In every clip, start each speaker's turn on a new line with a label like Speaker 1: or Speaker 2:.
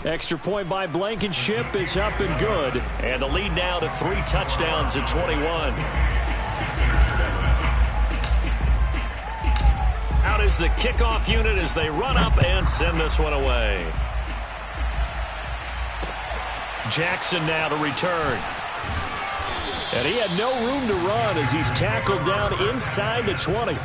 Speaker 1: Extra point by Blankenship is up and good. And the lead now to 3 touchdowns at 21. Out is the kickoff unit as they run up and send this one away. Jackson now to return. And he had no room to run as he's tackled down inside the 20.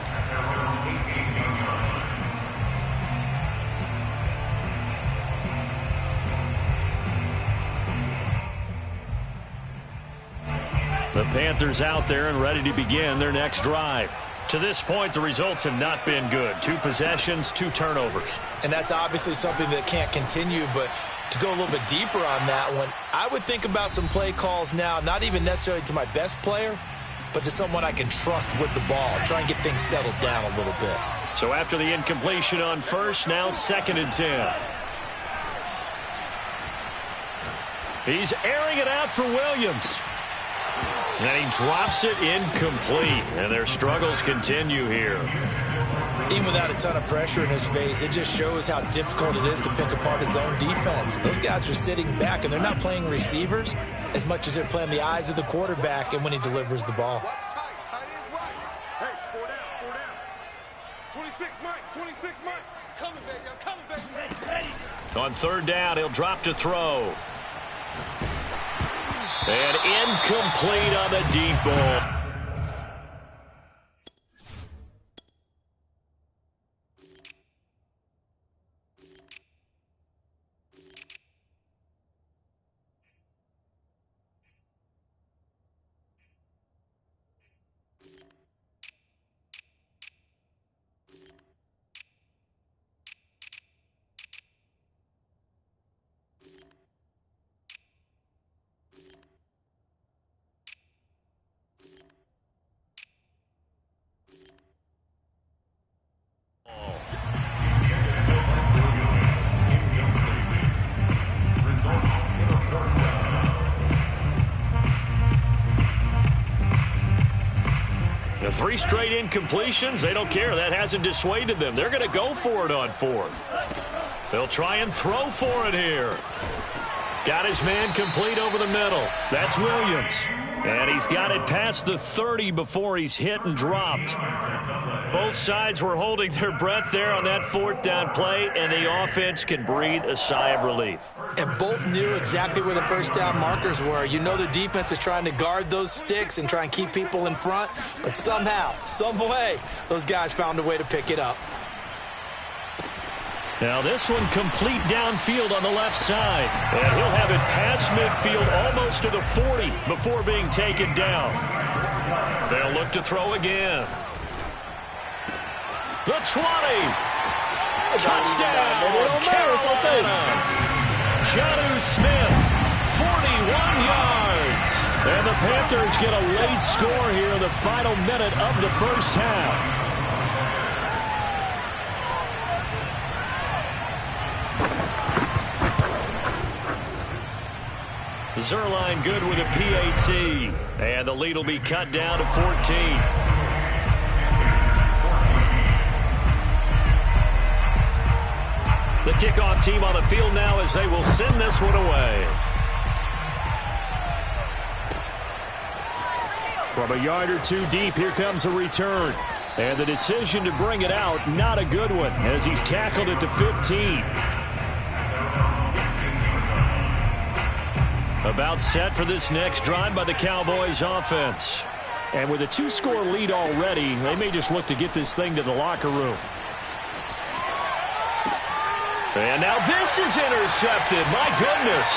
Speaker 1: The Panthers out there and ready to begin their next drive. To this point, the results have not been good. 2 possessions, 2 turnovers.
Speaker 2: And that's obviously something that can't continue, but to go a little bit deeper on that one, I would think about some play calls now, not even necessarily to my best player, but to someone I can trust with the ball. Try and get things settled down a little bit.
Speaker 1: So after the incompletion on first, now 2nd and 10. He's airing it out for Williams. And he drops it incomplete. And their struggles continue here.
Speaker 2: Even without a ton of pressure in his face, it just shows how difficult it is to pick apart his own defense. Those guys are sitting back, and they're not playing receivers as much as they're playing the eyes of the quarterback and when he delivers the ball.
Speaker 3: Hey, 4 down. 26 Mike. Coming, baby.
Speaker 1: On 3rd down, he'll drop to throw. And incomplete on the deep ball. The 3 straight incompletions, they don't care. That hasn't dissuaded them. They're going to go for it on 4th. They'll try and throw for it here. Got his man complete over the middle. That's Williams. And he's got it past the 30 before he's hit and dropped. Both sides were holding their breath there on that 4th down play, and the offense can breathe a sigh of relief.
Speaker 2: And both knew exactly where the 1st down markers were. You know the defense is trying to guard those sticks and try and keep people in front, but somehow, some way, those guys found a way to pick it up.
Speaker 1: Now this one complete downfield on the left side. And he'll have it past midfield almost to the 40 before being taken down. They'll look to throw again. The 20. Touchdown, Carolina. Jonnu Smith, 41 yards. And the Panthers get a late score here in the final minute of the 1st half. Zuerlein good with a PAT. And the lead will be cut down to 14. The kickoff team on the field now as they will send this one away. From a yard or 2 deep, here comes a return. And the decision to bring it out, not a good one, as he's tackled at the 15. About set for this next drive by the Cowboys offense. And with a 2-score lead already, they may just look to get this thing to the locker room. And now this is intercepted. My goodness.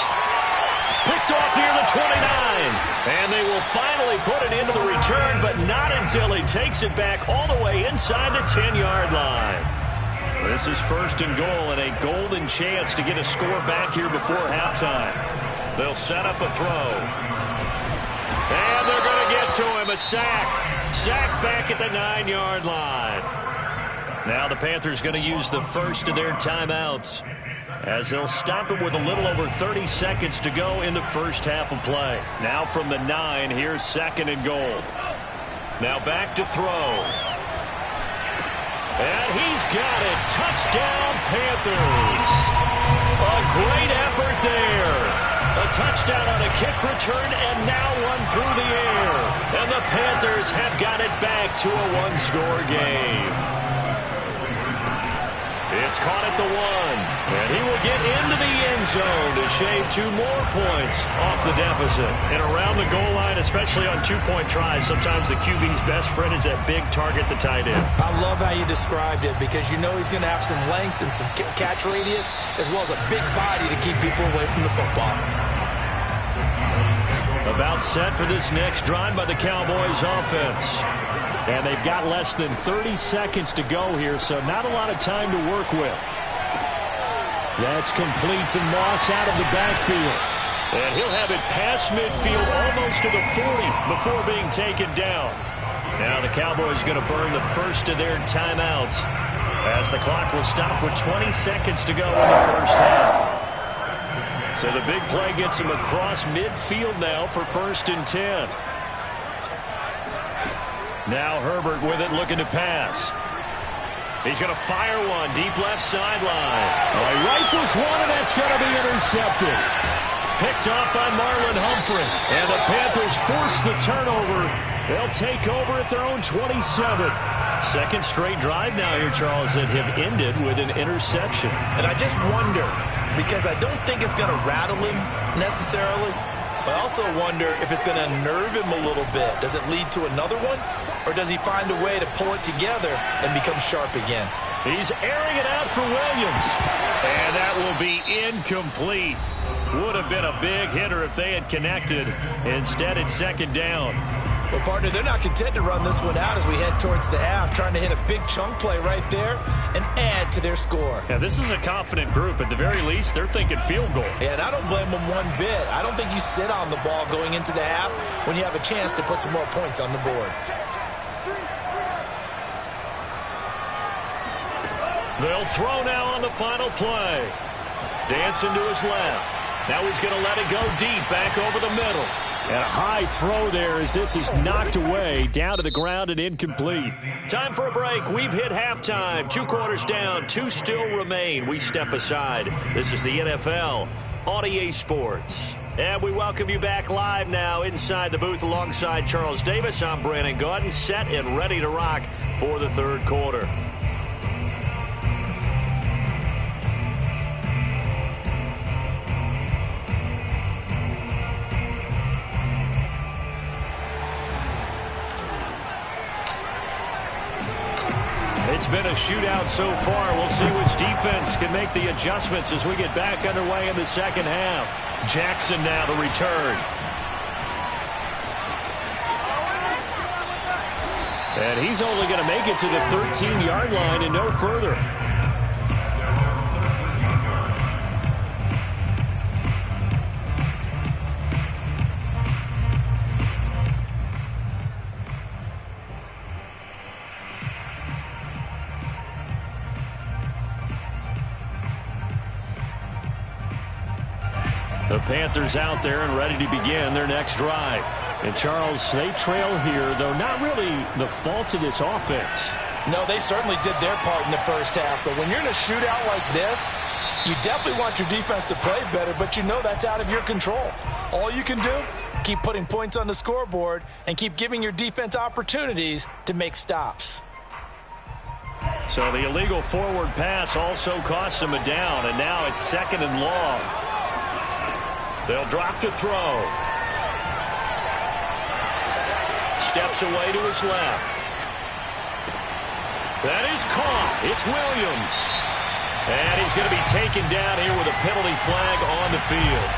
Speaker 1: Picked off near the 29. And they will finally put it into the return, but not until he takes it back all the way inside the 10-yard line. This is 1st and goal and a golden chance to get a score back here before halftime. They'll set up a throw. And they're going to get to him. A sack. Sack back at the 9-yard line. Now the Panthers going to use the first of their timeouts as they'll stop it with a little over 30 seconds to go in the first half of play. Now from the 9, here's 2nd and goal. Now back to throw. And he's got it. Touchdown, Panthers. A great effort there. A touchdown on a kick return, and now one through the air. And the Panthers have got it back to a one-score game. It's caught at the 1, and he will get into the end zone to shave 2 more points off the deficit. And around the goal line, especially on 2-point tries, sometimes the QB's best friend is that big target, the tight end.
Speaker 2: I love how you described it because you know he's going to have some length and some catch radius as well as a big body to keep people away from the football.
Speaker 1: About set for this next drive by the Cowboys offense. And they've got less than 30 seconds to go here, so not a lot of time to work with. That's complete to Moss out of the backfield. And he'll have it past midfield almost to the 40 before being taken down. Now the Cowboys going to burn the first of their timeouts as the clock will stop with 20 seconds to go in the first half. So the big play gets him across midfield now for 1st and 10. Now Herbert with it, looking to pass. He's going to fire one deep left sideline. He rifles one, and that's going to be intercepted. Picked off by Marlon Humphrey. And the Panthers force the turnover. They'll take over at their own 27. Second straight drive now here, Charles, that have ended with an interception.
Speaker 2: And I just wonder, because I don't think it's going to rattle him necessarily, but I also wonder if it's going to unnerve him a little bit. Does it lead to another one? Or does he find a way to pull it together and become sharp again?
Speaker 1: He's airing it out for Williams. And that will be incomplete. Would have been a big hitter if they had connected. Instead, it's 2nd down.
Speaker 2: Well, partner, they're not content to run this one out as we head towards the half, trying to hit a big chunk play right there and add to their score.
Speaker 1: Yeah, this is a confident group. At the very least, they're thinking field goal.
Speaker 2: Yeah, and I don't blame them one bit. I don't think you sit on the ball going into the half when you have a chance to put some more points on the board.
Speaker 1: They'll throw now on the final play. Dancing to his left. Now he's going to let it go deep, back over the middle. And a high throw there as this is knocked away, down to the ground and incomplete. Time for a break. We've hit halftime. 2 quarters down, 2 still remain. We step aside. This is the NFL on EA Sports. And we welcome you back live now inside the booth alongside Charles Davis. I'm Brandon Gaudin, set and ready to rock for the 3rd quarter. It's been a shootout so far. We'll see which defense can make the adjustments as we get back underway in the 2nd half. Jackson now to return. And he's only going to make it to the 13-yard line and no further. The Panthers out there and ready to begin their next drive. And, Charles, they trail here, though not really the fault of this offense.
Speaker 2: No, they certainly did their part in the first half. But when you're in a shootout like this, you definitely want your defense to play better, but you know that's out of your control. All you can do, keep putting points on the scoreboard and keep giving your defense opportunities to make stops.
Speaker 1: So the illegal forward pass also costs him a down, and now it's 2nd and long. They'll drop to throw. Steps away to his left. That is caught. It's Williams. And he's going to be taken down here with a penalty flag on the field.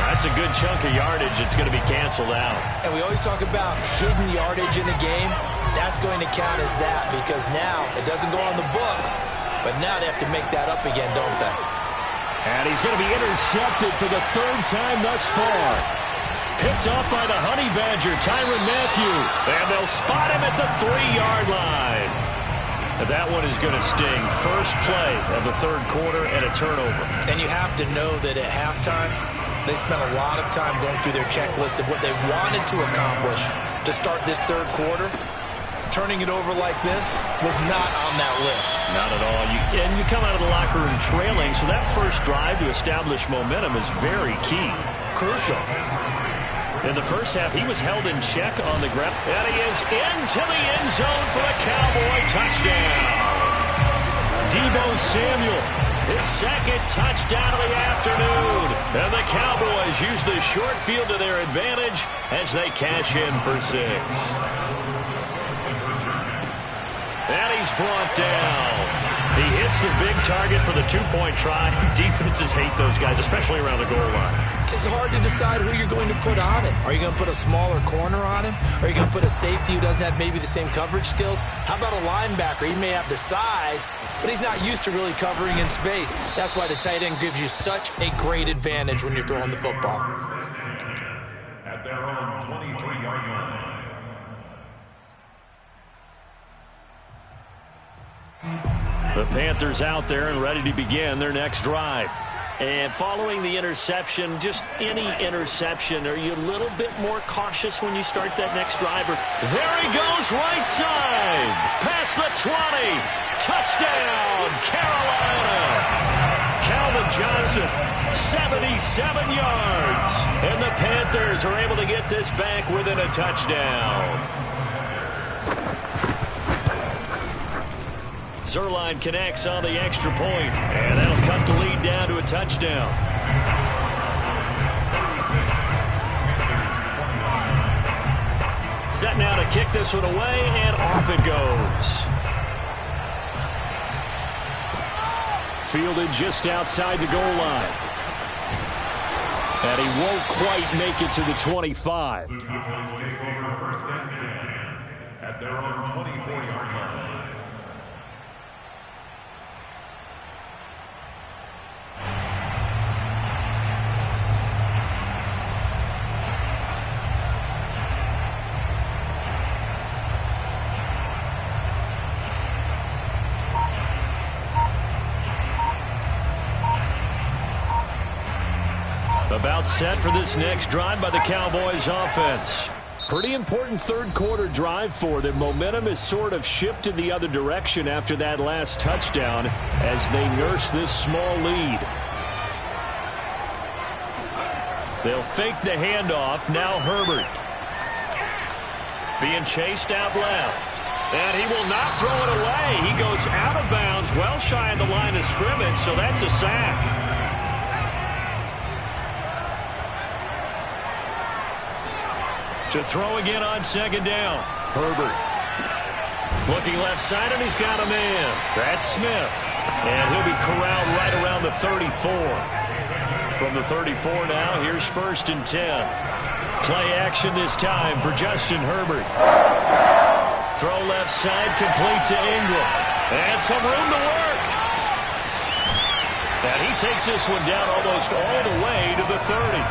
Speaker 1: That's a good chunk of yardage. It's going to be canceled out.
Speaker 2: And we always talk about hidden yardage in a game. That's going to count as that because now it doesn't go on the books, but now they have to make that up again, don't they?
Speaker 1: And he's going to be intercepted for the 3rd time thus far. Picked off by the Honey Badger, Tyrann Mathieu. And they'll spot him at the 3-yard line. And that one is going to sting. First play of the 3rd quarter and a turnover.
Speaker 2: And you have to know that at halftime, they spent a lot of time going through their checklist of what they wanted to accomplish to start this 3rd quarter. turning it over like this was not on that list.
Speaker 1: Not at all. And you come out of the locker room trailing, so that first drive to establish momentum is very key.
Speaker 2: Crucial.
Speaker 1: In the first half, he was held in check on the ground. And he is into the end zone for a Cowboy touchdown. Deebo Samuel, his second touchdown of the afternoon. And the Cowboys use the short field to their advantage as they cash in for 6. And he's brought down. He hits the big target for the 2-point try. Defenses hate those guys, especially around the goal line.
Speaker 2: It's hard to decide who you're going to put on him. Are you going to put a smaller corner on him? Are you going to put a safety who doesn't have maybe the same coverage skills? How about a linebacker? He may have the size, but he's not used to really covering in space. That's why the tight end gives you such a great advantage when you're throwing the football.
Speaker 4: At their own 23-yard line.
Speaker 1: The Panthers out there and ready to begin their next drive. And following the interception, just any interception, are you a little bit more cautious when you start that next drive? There he goes, right side. Past the 20. Touchdown, Carolina. Calvin Johnson, 77 yards. And the Panthers are able to get this back within a touchdown. Zuerlein connects on the extra point, and that'll cut the lead down to a touchdown. Set now to kick this one away, and off it goes. Fielded just outside the goal line. And he won't quite make it to the 25.
Speaker 4: The Cowboys take over first and 10 at their own 24-yard line.
Speaker 1: About set for this next drive by the Cowboys offense. Pretty important third quarter drive for them. Momentum has sort of shifted the other direction after that last touchdown as they nurse this small lead. They'll fake the handoff. Now Herbert. Being chased out left. And he will not throw it away. He goes out of bounds, well shy of the line of scrimmage, so that's a sack. To throw again on second down. Herbert. Looking left side, and he's got a man. That's Smith. And he'll be corralled right around the 34. From the 34 now, here's 1st and 10. Play action this time for Justin Herbert. Throw left side, complete to Ingram. And some room to work. And he takes this one down almost all the way to the 30.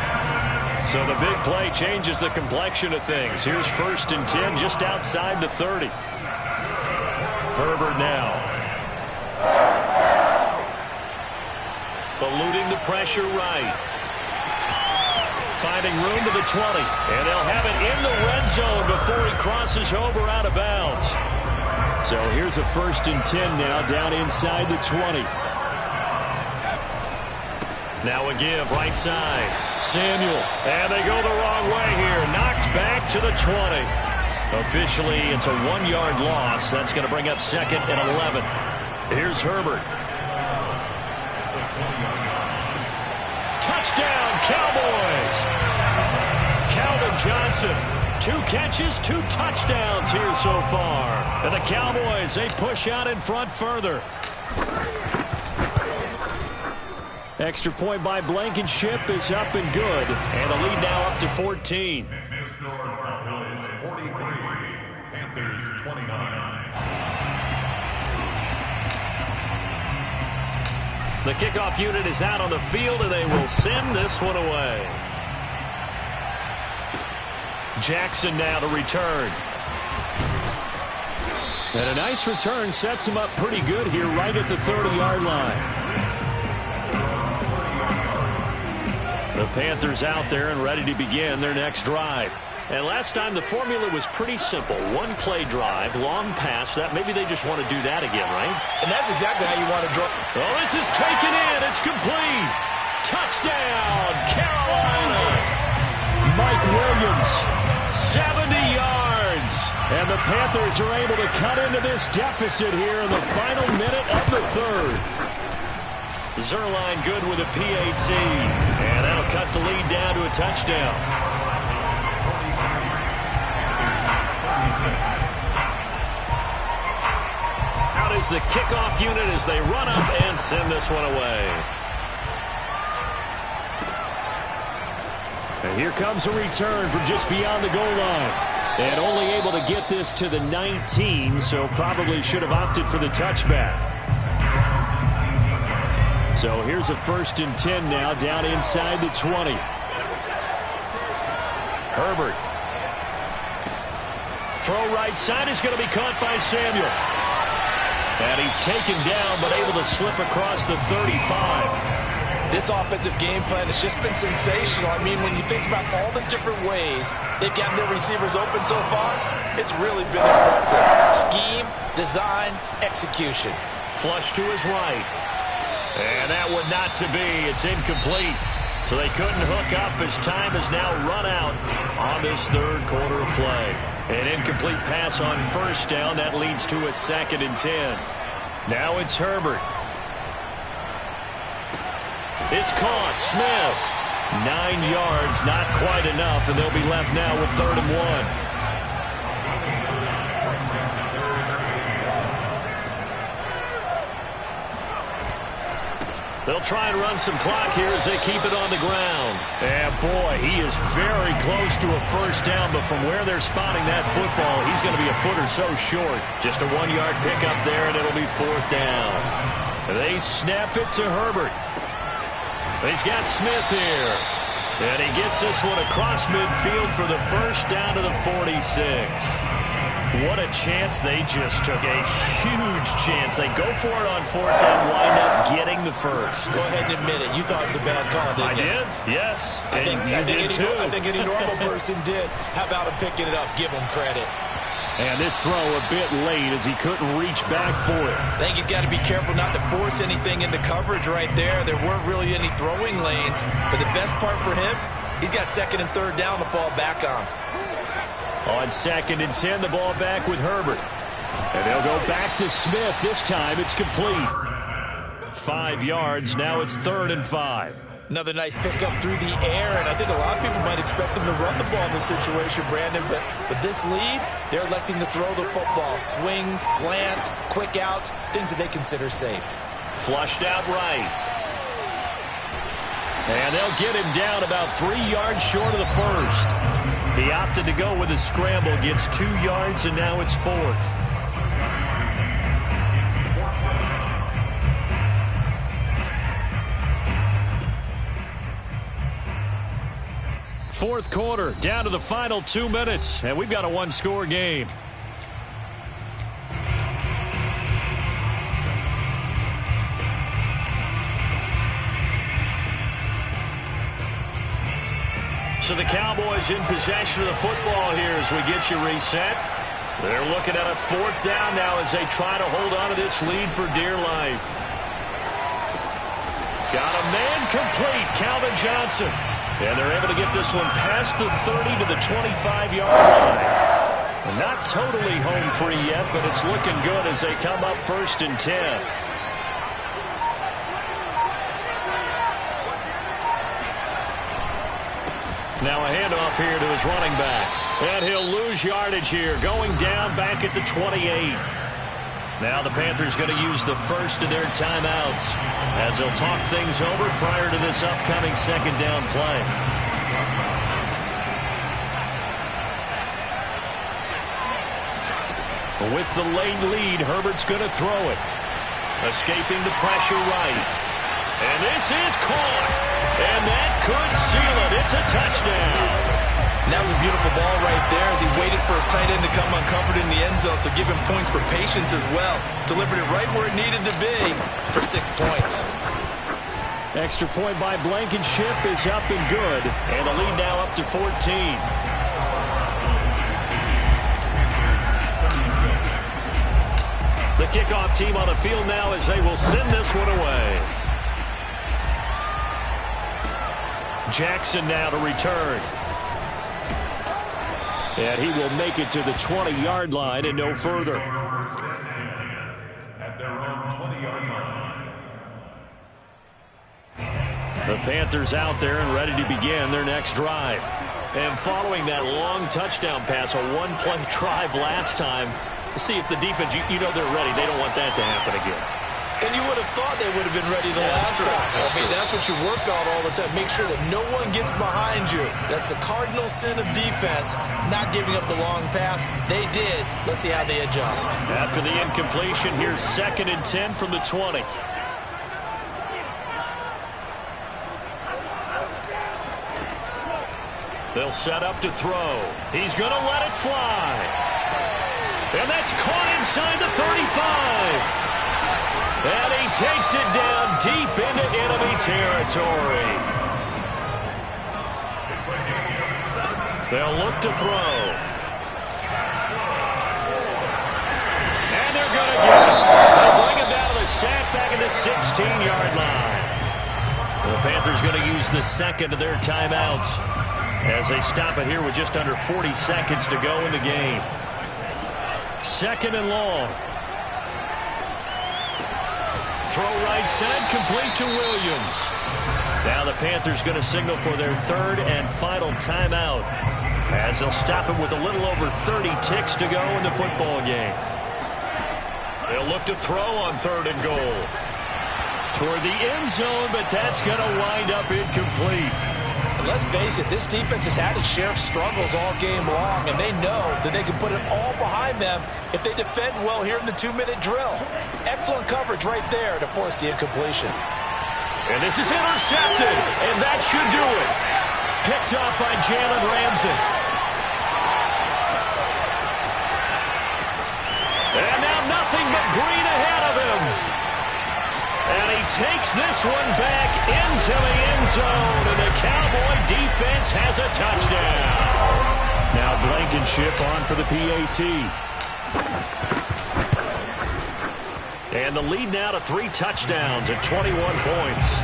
Speaker 1: So the big play changes the complexion of things. Here's 1st and 10 just outside the 30. Herbert now. Eluding the pressure right. Finding room to the 20. And they'll have it in the red zone before he crosses over out of bounds. So here's a 1st and 10 now down inside the 20. Now a give right side. Samuel. And they go the wrong way here. Knocked back to the 20. Officially, it's a 1-yard loss. That's going to bring up 2nd and 11. Here's Herbert. Touchdown, Cowboys. Calvin Johnson. 2 catches, 2 touchdowns here so far. And the Cowboys, they push out in front further. Extra point by Blankenship is up and good. And the lead now up to 14.
Speaker 4: Next score, Cowboys 43, Panthers 29.
Speaker 1: The kickoff unit is out on the field, and they will send this one away. Jackson now to return. And a nice return sets him up pretty good here right at the 30-yard line. The Panthers out there and ready to begin their next drive. And last time the formula was pretty simple. One play drive, long pass. That maybe they just want to do that again, right?
Speaker 2: And that's exactly how you want to draw.
Speaker 1: Oh, this is taken in. It's complete. Touchdown, Carolina. Mike Williams, 70 yards. And the Panthers are able to cut into this deficit here in the final minute of the third. Zuerlein good with a PAT. And that'll cut the lead down to a touchdown. Out is the kickoff unit as they run up and send this one away. And here comes a return from just beyond the goal line. And only able to get this to the 19, so probably should have opted for the touchback. So here's a 1st and 10 now, down inside the 20. Herbert. Throw right side is going to be caught by Samuel. And he's taken down, but able to slip across the 35.
Speaker 2: This offensive game plan has just been sensational. I mean, when you think about all the different ways they've gotten their receivers open so far, it's really been impressive. Scheme, design, execution.
Speaker 1: Flush to his right. And that one not to be. It's incomplete. So they couldn't hook up as time has now run out on this third quarter of play. An incomplete pass on 1st down. That leads to a 2nd and 10. Now it's Herbert. It's caught. Smith. 9 yards, not quite enough, and they'll be left now with 3rd and 1. They'll try and run some clock here as they keep it on the ground. And boy, he is very close to a 1st down, but from where they're spotting that football, he's going to be a foot or so short. Just a 1-yard pickup there, and it'll be 4th down. They snap it to Herbert. He's got Smith here. And he gets this one across midfield for the 1st down to the 46. What a chance they just took. A huge chance. They go for it on 4th down, wind up getting the 1st.
Speaker 2: Go ahead and admit it. You thought it was a bad call, didn't you?
Speaker 1: I did, yes.
Speaker 2: I think any normal person did. How about him picking it up? Give him credit.
Speaker 1: And this throw a bit late as he couldn't reach back for it.
Speaker 2: I think he's got to be careful not to force anything into coverage right there. There weren't really any throwing lanes. But the best part for him, he's got 2nd and 3rd down to fall back on.
Speaker 1: On 2nd and 10, the ball back with Herbert. And they'll go back to Smith. This time it's complete. 5 yards. Now it's 3rd and 5.
Speaker 2: Another nice pickup through the air, and I think a lot of people might expect them to run the ball in this situation, Brandon, but with this lead, they're electing to throw the football. Swings, slants, quick outs, things that they consider safe.
Speaker 1: Flushed out right. And they'll get him down about 3 yards short of the 1st. He opted to go with a scramble, gets 2 yards, and now it's 4th. Fourth quarter, down to the final 2 minutes, and we've got a 1-score game. So the Cowboys in possession of the football here as we get you reset. They're looking at a 4th down now as they try to hold on to this lead for dear life. Got a man complete, Calvin Johnson. And they're able to get this one past the 30 to the 25-yard line. Not totally home free yet, but it's looking good as they come up 1st and 10. Now a handoff here to his running back. And he'll lose yardage here, going down back at the 28. Now the Panthers going to use the first of their timeouts as they'll talk things over prior to this upcoming 2nd down play. With the late lead, Herbert's going to throw it. Escaping the pressure right. And this is caught. And that could seal it. It's a touchdown.
Speaker 2: And that was a beautiful ball right there as he waited for his tight end to come uncovered in the end zone, so give him points for patience as well. Delivered it right where it needed to be for 6 points.
Speaker 1: Extra point by Blankenship is up and good, and the lead now up to 14. The kickoff team on the field now as they will send this one away. Jackson now to return. And he will make it to the 20-yard line and no further.
Speaker 4: At their own 20-yard line.
Speaker 1: The Panthers out there and ready to begin their next drive. And following that long touchdown pass, a one-play drive last time, see if the defense, you know they're ready. They don't want that to happen again.
Speaker 2: And you would have thought they would have been ready the last time. That's what you work on all the time. Make sure that no one gets behind you. That's the cardinal sin of defense, not giving up the long pass. They did. Let's see how they adjust.
Speaker 1: After the incompletion, here's 2nd and 10 from the 20. They'll set up to throw. He's going to let it fly. And that's caught inside the 35. And he takes it down deep into enemy territory. They'll look to throw. And they're going to get it. They'll bring him down to the sack back at the 16-yard line. The Panthers going to use the second of their timeouts as they stop it here with just under 40 seconds to go in the game. 2nd and long. Throw right side, complete to Williams. Now the Panthers going to signal for their 3rd and final timeout as they'll stop it with a little over 30 ticks to go in the football game. They'll look to throw on 3rd and goal. Toward the end zone, but that's going to wind up incomplete.
Speaker 2: Let's face it, this defense has had its share of struggles all game long, and they know that they can put it all behind them if they defend well here in the 2-minute drill. Excellent coverage right there to force the incompletion.
Speaker 1: And this is intercepted, and that should do it. Picked up by Jalen Ramsey. And now nothing but green ahead of him. And he takes this one back into the end zone, and the Cowboy defense has a touchdown. Now Blankenship on for the PAT. And the lead now to 3 touchdowns at 21 points.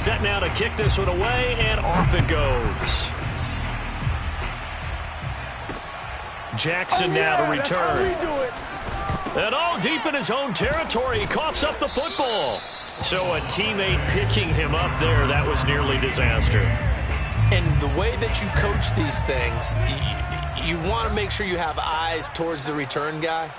Speaker 1: Set now to kick this one away, and off it goes. Jackson now to return. And all deep in his own territory, he coughs up the football. So a teammate picking him up there, that was nearly disaster.
Speaker 2: And the way that you coach these things, you want to make sure you have eyes towards the return guy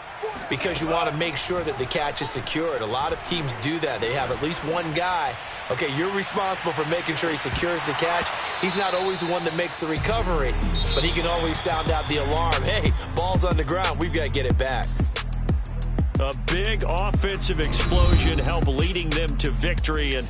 Speaker 2: because you want to make sure that the catch is secured. A lot of teams do that. They have at least one guy. Okay, you're responsible for making sure he secures the catch. He's not always the one that makes the recovery, but he can always sound out the alarm. Hey, ball's on the ground. We've got to get it back.
Speaker 1: A big offensive explosion helped leading them to victory, and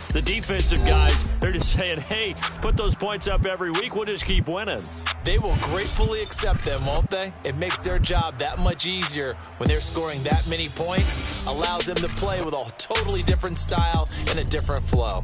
Speaker 1: the defensive guys, they're just saying, hey, put those points up every week. We'll just keep winning.
Speaker 2: They will gratefully accept them, won't they? It makes their job that much easier when they're scoring that many points. Allows them to play with a totally different style and a different flow.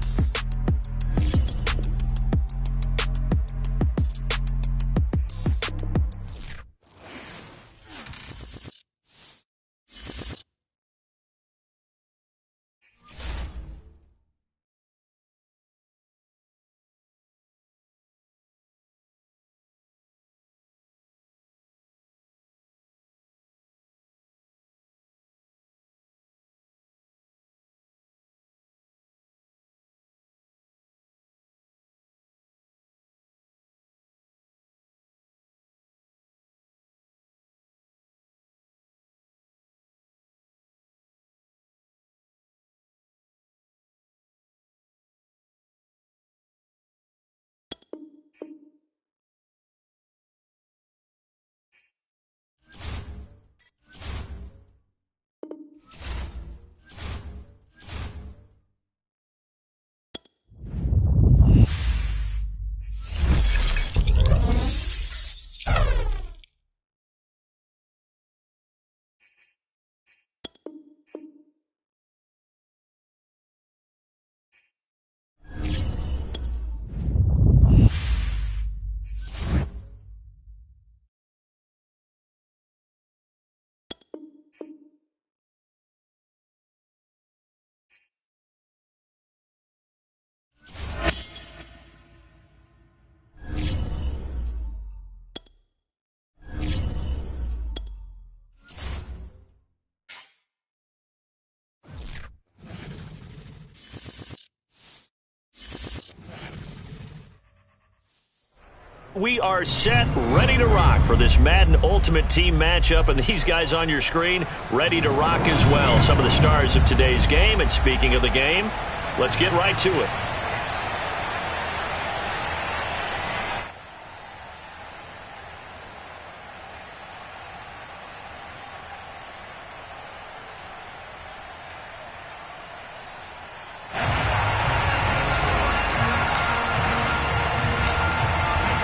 Speaker 1: We are set, ready to rock for this Madden Ultimate Team matchup, and these guys on your screen ready to rock as well. Some of the stars of today's game, and speaking of the game, let's get right to it.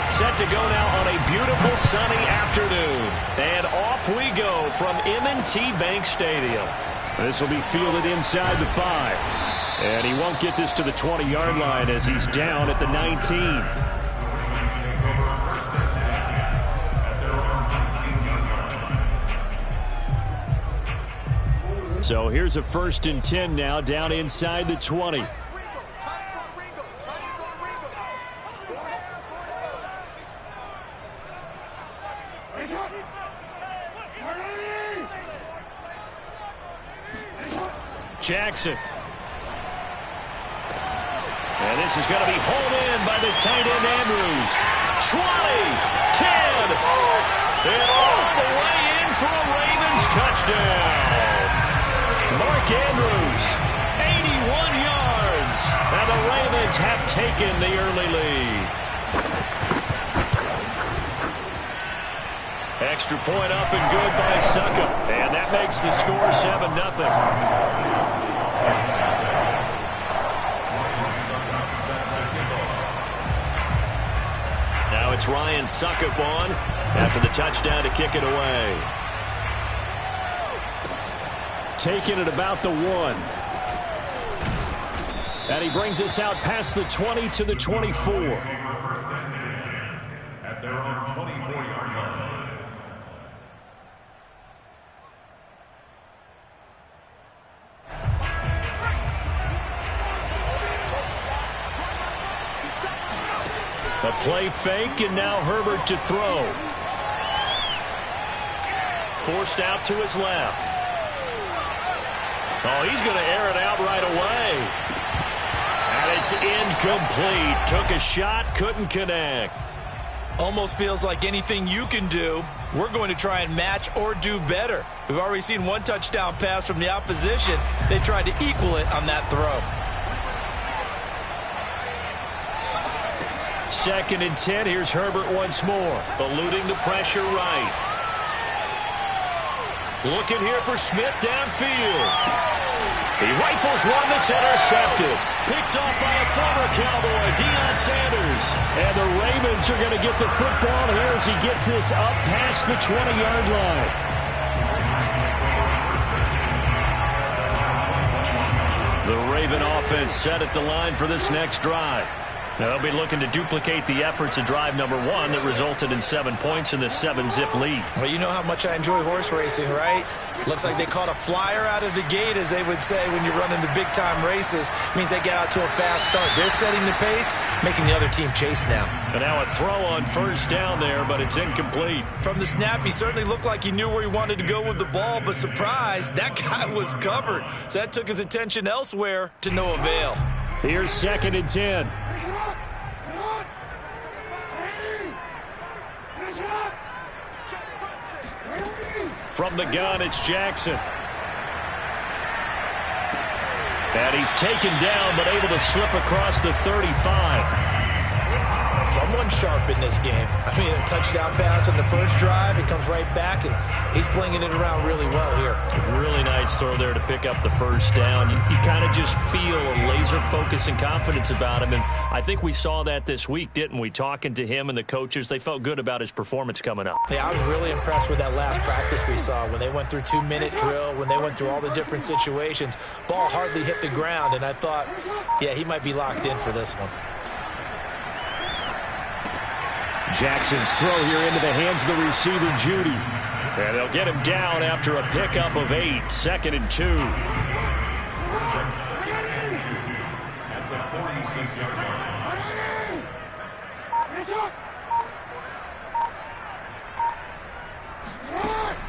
Speaker 1: Set to go now on a beautiful sunny afternoon. And off we go from M&T Bank Stadium.
Speaker 5: This will be fielded inside the 5. And he won't get this to the 20-yard line as he's down at the 19. So here's a 1st and 10 now down inside the 20.
Speaker 1: Jackson. And this is going to be hauled in by the tight end Andrews. 20, 10, and all the way in for a Ravens touchdown. Mark Andrews, 81 yards, and the Ravens have taken the early lead. Extra point up and good by Succop. And that makes the score 7-0. Now it's Ryan Succop on after the touchdown to kick it away.
Speaker 5: Taking it about the 1. And he brings us out past the 20 to the 24.
Speaker 4: At their own 24-yard line.
Speaker 1: A play fake, and now Herbert to throw. Forced out to his left. Oh, he's going to air it out right away. And it's incomplete. Took a shot, couldn't connect.
Speaker 2: Almost feels like anything you can do, we're going to try and match or do better. We've already seen one touchdown pass from the opposition. They tried to equal it on that throw.
Speaker 1: 2nd and 10. Here's Herbert once more. Eluding the pressure right. Looking here for Smith downfield. He rifles one that's intercepted. Picked off by a former Cowboy, Deion Sanders.
Speaker 5: And the Ravens are going to get the football here as he gets this up past the 20-yard line.
Speaker 1: The Raven offense set at the line for this next drive. Now they'll be looking to duplicate the efforts of drive number 1 that resulted in 7 points in this 7-zip lead.
Speaker 2: Well, you know how much I enjoy horse racing, right? Looks like they caught a flyer out of the gate, as they would say when you're running the big-time races. Means they get out to a fast start. They're setting the pace, making the other team chase now.
Speaker 1: And now a throw on 1st down there, but it's incomplete.
Speaker 2: From the snap, he certainly looked like he knew where he wanted to go with the ball, but surprise, that guy was covered. So that took his attention elsewhere to no avail.
Speaker 5: Here's 2nd and 10.
Speaker 1: From the gun, it's Jackson. And he's taken down, but able to slip across the 35.
Speaker 2: Someone sharp in this game. I mean, a touchdown pass on the first drive. He comes right back, and he's flinging it around really well here.
Speaker 1: Really nice throw there to pick up the 1st down. You kind of just feel a laser focus and confidence about him, and I think we saw that this week, didn't we? Talking to him and the coaches, they felt good about his performance coming up.
Speaker 2: Yeah, I was really impressed with that last practice we saw when they went through 2-minute drill, when they went through all the different situations. Ball hardly hit the ground, and I thought, yeah, he might be locked in for this one.
Speaker 5: Jackson's throw here into the hands of the receiver, Judy.
Speaker 1: And they'll get him down after a pickup of 8. 2nd and 2.
Speaker 4: At the 46-yard line.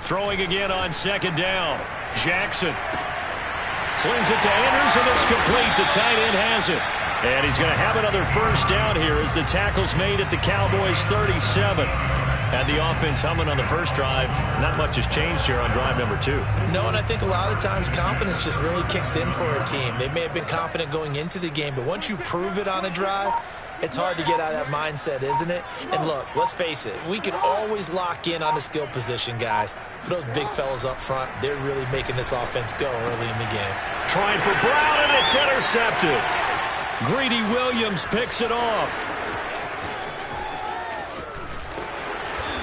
Speaker 1: Throwing again on 2nd down. Jackson slings it to Anderson. It's complete. The tight end has it.
Speaker 5: And he's going to have another first down here as the tackle's made at the Cowboys' 37. Had the offense humming on the first drive. Not much has changed here on drive number 2.
Speaker 2: No, and I think a lot of times confidence just really kicks in for a team. They may have been confident going into the game, but once you prove it on a drive, it's hard to get out of that mindset, isn't it? And look, let's face it, we can always lock in on the skill position, guys. For those big fellas up front, they're really making this offense go early in the game.
Speaker 1: Trying for Brown, and it's intercepted. Greedy Williams picks it off.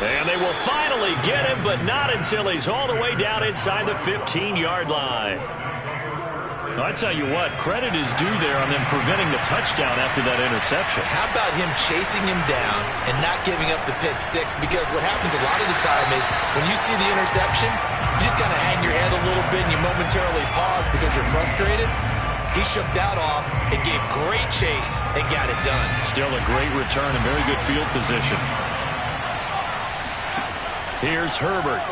Speaker 1: And they will finally get him, but not until he's all the way down inside the 15-yard line. I tell you what, credit is due there on them preventing the touchdown after that interception.
Speaker 2: How about him chasing him down and not giving up the pick six? Because what happens a lot of the time is when you see the interception, you just kind of hang your head a little bit and you momentarily pause because you're frustrated. He shook that off and gave great chase and got it done.
Speaker 5: Still a great return and very good field position. Here's Herbert.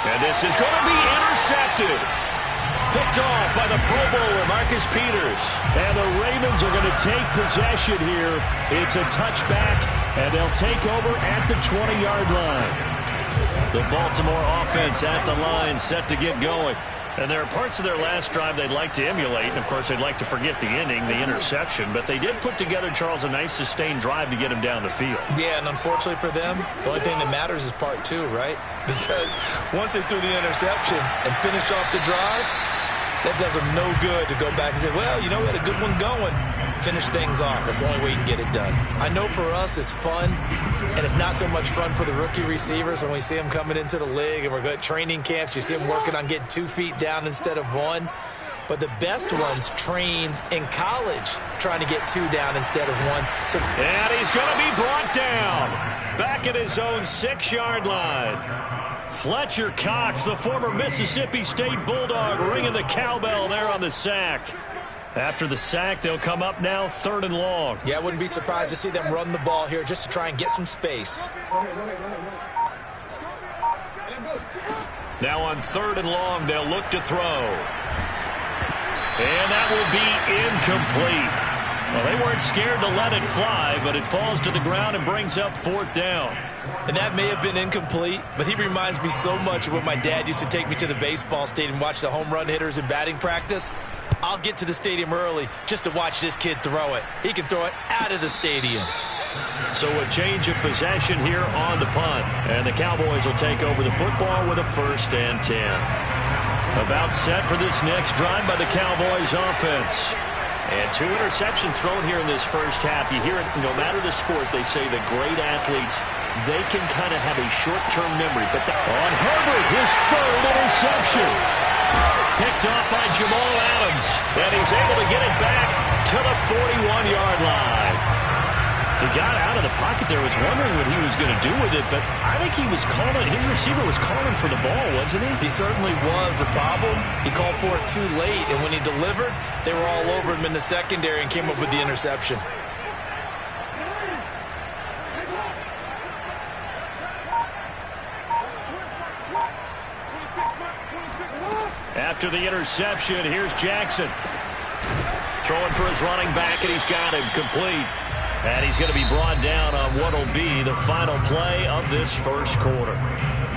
Speaker 1: And this is going to be intercepted. Picked off by the Pro Bowler, Marcus Peters.
Speaker 5: And the Ravens are going to take possession here. It's a touchback, and they'll take over at the 20-yard line.
Speaker 1: The Baltimore offense at the line, set to get going. And there are parts of their last drive they'd like to emulate. And, of course, they'd like to forget the ending, the interception. But they did put together, Charles, a nice sustained drive to get him down the field.
Speaker 2: Yeah, and unfortunately for them, the only thing that matters is part 2, right? Because once they threw the interception and finished off the drive, that does them no good to go back and say, well, you know, we had a good one going. Finish things off. That's the only way you can get it done. I know for us it's fun, and it's not so much fun for the rookie receivers when we see them coming into the league and we're going to training camps. You see them working on getting 2 feet down instead of 1. But the best ones train in college trying to get 2 down instead of 1. So,
Speaker 1: and he's going to be brought down back at his own 6-yard line. Fletcher Cox, the former Mississippi State Bulldog, ringing the cowbell there on the sack. After the sack, they'll come up now 3rd and long.
Speaker 2: Yeah, I wouldn't be surprised to see them run the ball here just to try and get some space.
Speaker 1: Now on 3rd and long, they'll look to throw. And that will be incomplete. Well, they weren't scared to let it fly, but it falls to the ground and brings up 4th down.
Speaker 2: And that may have been incomplete, but he reminds me so much of when my dad used to take me to the baseball stadium and watch the home run hitters in batting practice. I'll get to the stadium early just to watch this kid throw it. He can throw it out of the stadium.
Speaker 1: So a change of possession here on the punt. And the Cowboys will take over the football with a 1st and 10. About set for this next drive by the Cowboys offense. And 2 interceptions thrown here in this first half. You hear it, no matter the sport, they say the great athletes, they can kind of have a short-term memory. But on Herbert, his 3rd interception. Picked off by Jamal Adams. And he's able to get it back to the 41-yard line. He got out of the pocket there. Was wondering what he was going to do with it, but I think he was calling, his receiver was calling for the ball, wasn't he?
Speaker 2: He certainly was. The problem, he called for it too late, and when he delivered, they were all over him in the secondary and came up with the interception.
Speaker 1: After the interception, here's Jackson. Throwing for his running back, and he's got him complete. And he's going to be brought down on what will be the final play of this first quarter.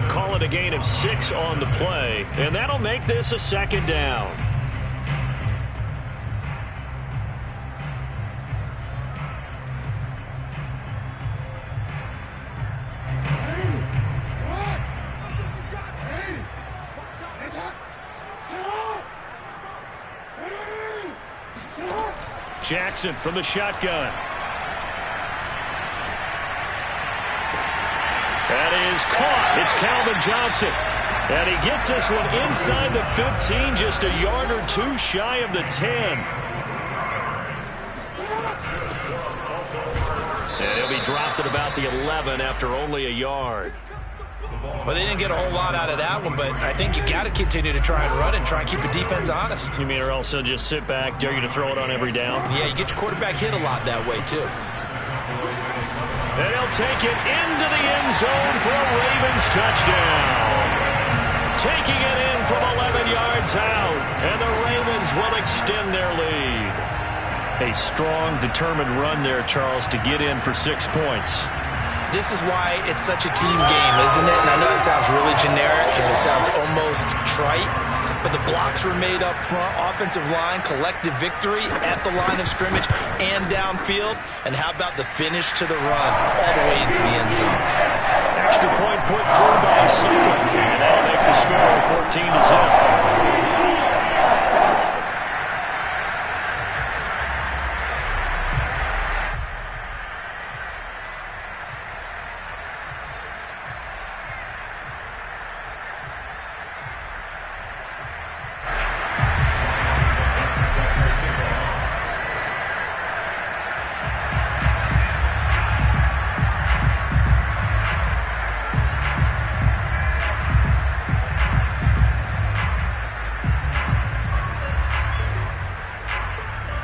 Speaker 1: Call it a gain of 6 on the play, and that'll make this a 2nd down. Jackson from the shotgun. That is caught. It's Calvin Johnson. And he gets this one inside the 15, just a yard or 2 shy of the 10. And he'll be dropped at about the 11 after only a yard.
Speaker 2: Well, they didn't get a whole lot out of that one, but I think you got to continue to try and run and try and keep the defense honest.
Speaker 1: You mean or else they'll just sit back, dare you to throw it on every down?
Speaker 2: Yeah, you get your quarterback hit a lot that way, too.
Speaker 1: And he'll take it into the end zone for a Ravens touchdown. Taking it in
Speaker 5: from 11 yards out, and the Ravens will extend their lead. A strong, determined run there, Charles, to get in for 6 points.
Speaker 2: This is why it's such a team game, isn't it? And I know it sounds really generic and it sounds almost trite, but the blocks were made up front, offensive line, collective victory at the line of scrimmage and downfield. And how about the finish to the run all the way into the end zone?
Speaker 5: Extra point put through by Succop, and that'll make the score 14-0.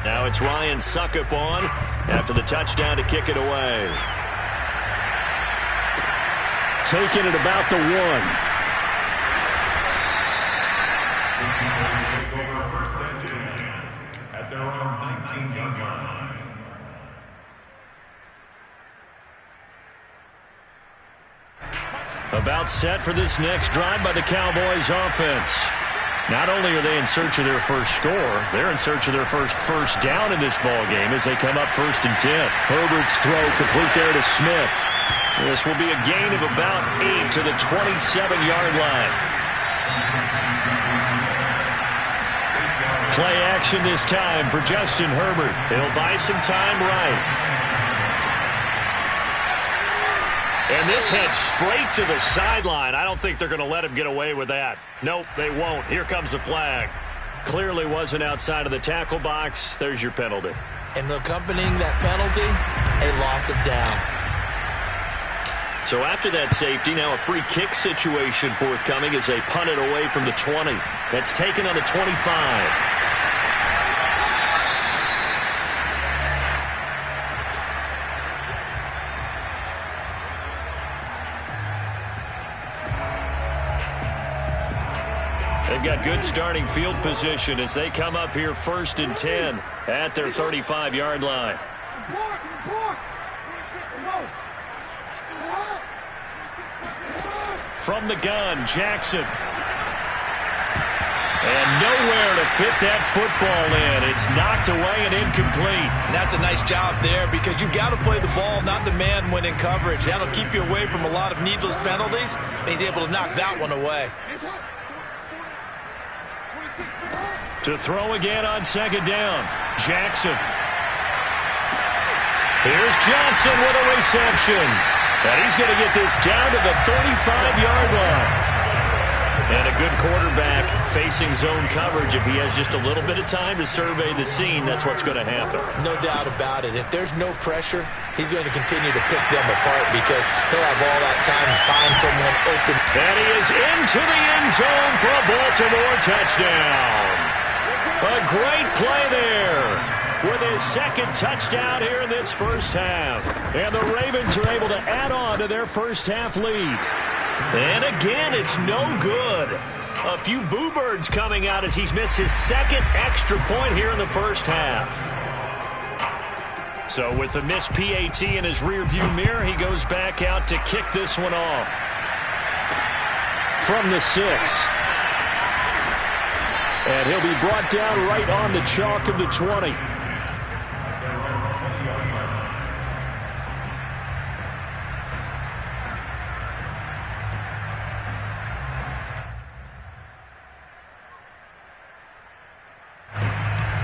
Speaker 5: Now it's Ryan Succop on after the touchdown to kick it away. Taking it about the 1.
Speaker 4: Take over first and 10 at their own 19-yard line.
Speaker 5: About set for this next drive by the Cowboys offense. Not only are they in search of their first score, they're in search of their first down in this ball game as they come up 1st and 10. Herbert's throw complete there to Smith. This will be a gain of about 8 to the 27-yard line. Play action this time for Justin Herbert. He'll buy some time right. And this heads straight to the sideline. I don't think they're going to let him get away with that. Nope, they won't. Here comes the flag. Clearly wasn't outside of the tackle box. There's your penalty.
Speaker 2: And accompanying that penalty, a loss of down.
Speaker 5: So after that safety, now a free kick situation forthcoming as they punt it away from the 20. That's taken on the 25. They've got good starting field position as they come up here 1st and 10 at their 35-yard line. From the gun, Jackson. And nowhere to fit that football in. It's knocked away and incomplete.
Speaker 2: And that's a nice job there because you've got to play the ball, not the man when in coverage. That'll keep you away from a lot of needless penalties, and he's able to knock that one away.
Speaker 5: To throw again on 2nd down, Jackson. Here's Johnson with a reception. And he's going to get this down to the 35-yard line. And a good quarterback facing zone coverage. If he has just a little bit of time to survey the scene, that's what's going to happen.
Speaker 2: No doubt about it. If there's no pressure, he's going to continue to pick them apart because he'll have all that time to find someone open.
Speaker 5: And he is into the end zone for a Baltimore touchdown. A great play there with his 2nd touchdown here in this first half. And the Ravens are able to add on to their first half lead. And again, it's no good. A few boo birds coming out as he's missed his 2nd extra point here in the first half. So with the missed PAT in his rearview mirror, he goes back out to kick this one off. From the 6. And he'll be brought down right on the chalk of the 20.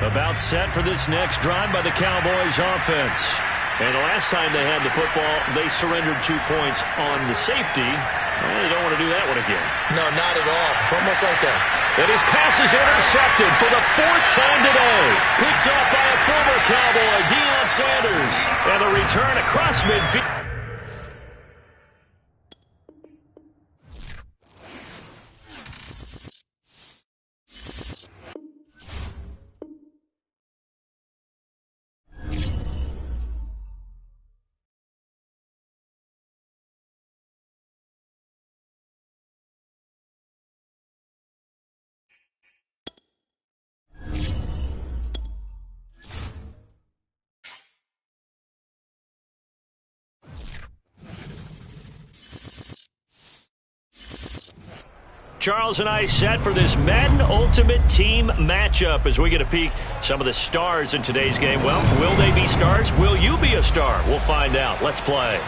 Speaker 5: About set for this next drive by the Cowboys offense. And the last time they had the football, they surrendered 2 points on the safety. Well, they don't want to do that one again.
Speaker 2: No, not at all. It's almost like that.
Speaker 5: And his pass is intercepted for the 4th time today. Picked up by a former Cowboy, Deion Sanders. And the return across midfield.
Speaker 1: Charles and I set for this Madden Ultimate Team matchup as we get a peek some of the stars in today's game. Well, will they be stars? Will you be a star? We'll find out. Let's play.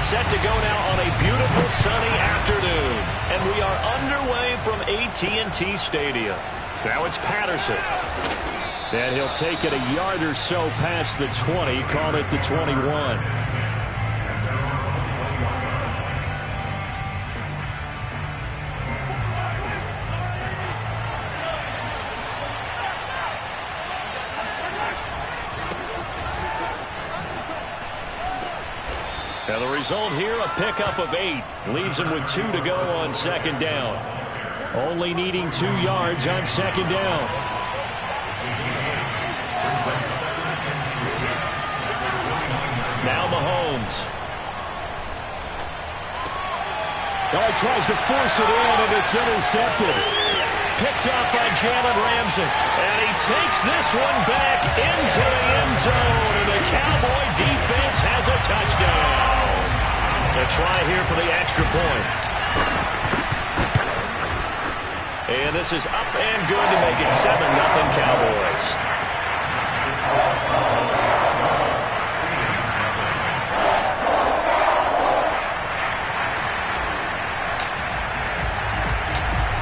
Speaker 1: Set to go now on a beautiful sunny afternoon. And we are underway from AT&T Stadium. Now it's Patterson. And he'll take it a yard or so past the 20, call it the 21. Now the result here, a pickup of 8. Leaves him with 2 to go on second down. Only needing 2 yards on second down. Now Mahomes.
Speaker 5: Oh, he tries to force it in, and it's intercepted.
Speaker 1: Picked off by Jalen Ramsey. And he takes this one back into the end zone. And the Cowboy defense has a touchdown. A try here for the extra point. And this is up and good to make it 7-0 Cowboys.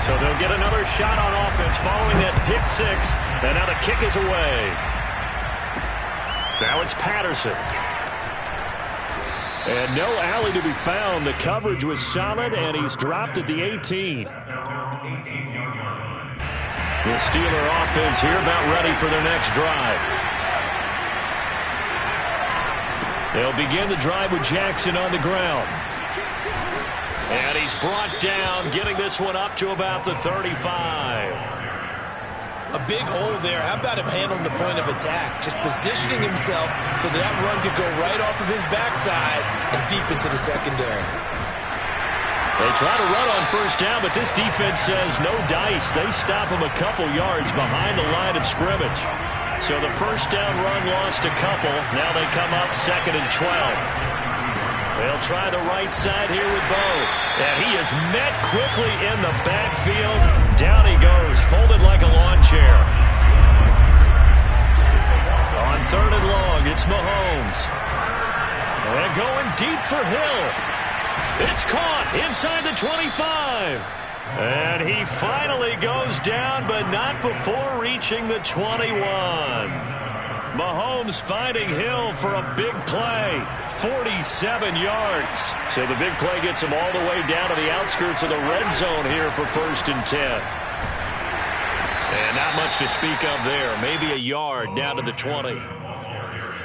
Speaker 1: So they'll get another shot on offense following that pick 6. And now the kick is away. Now it's Patterson. And no alley to be found. The coverage was solid, and he's dropped at the 18. The Steeler offense here about ready for their next drive. They'll begin the drive with Jackson on the ground. And he's brought down, getting this one up to about the 35.
Speaker 2: A big hole there. How about him handling the point of attack? Just positioning himself so that run could go right off of his backside and deep into the secondary.
Speaker 1: They try to run on first down, but this defense says no dice. They stop him a couple yards behind the line of scrimmage. So the first down run lost a couple. Now they come up 2nd and 12. They'll try the right side here with Bo. And he is met quickly in the backfield. Down he goes, folded like a lawn chair. On 3rd and long, it's Mahomes. And going deep for Hill. It's caught inside the 25. And he finally goes down, but not before reaching the 21. Mahomes finding Hill for a big play. 47 yards. So the big play gets him all the way down to the outskirts of the red zone here for 1st and 10. And not much to speak of there. Maybe a yard down to the 20.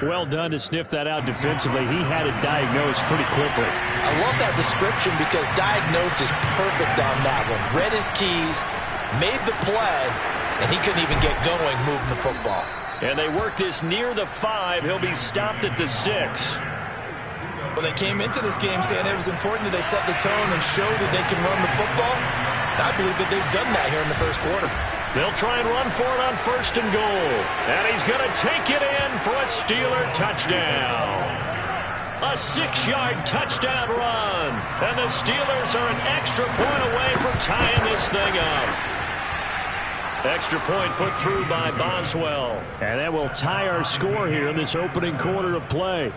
Speaker 5: Well done to sniff that out defensively. He had it diagnosed pretty quickly.
Speaker 2: I love that description because diagnosed is perfect on that one. Read his keys, made the play, and he couldn't even get going moving the football.
Speaker 1: And they work this near the 5. He'll be stopped at the 6.
Speaker 2: Well, they came into this game saying it was important that they set the tone and show that they can run the football. And I believe that they've done that here in the first quarter.
Speaker 1: They'll try and run for it on 1st and goal. And he's going to take it in for a Steeler touchdown. A 6-yard touchdown run. And the Steelers are an extra point away from tying this thing up. Extra point put through by Boswell.
Speaker 5: And that will tie our score here in this opening quarter of play.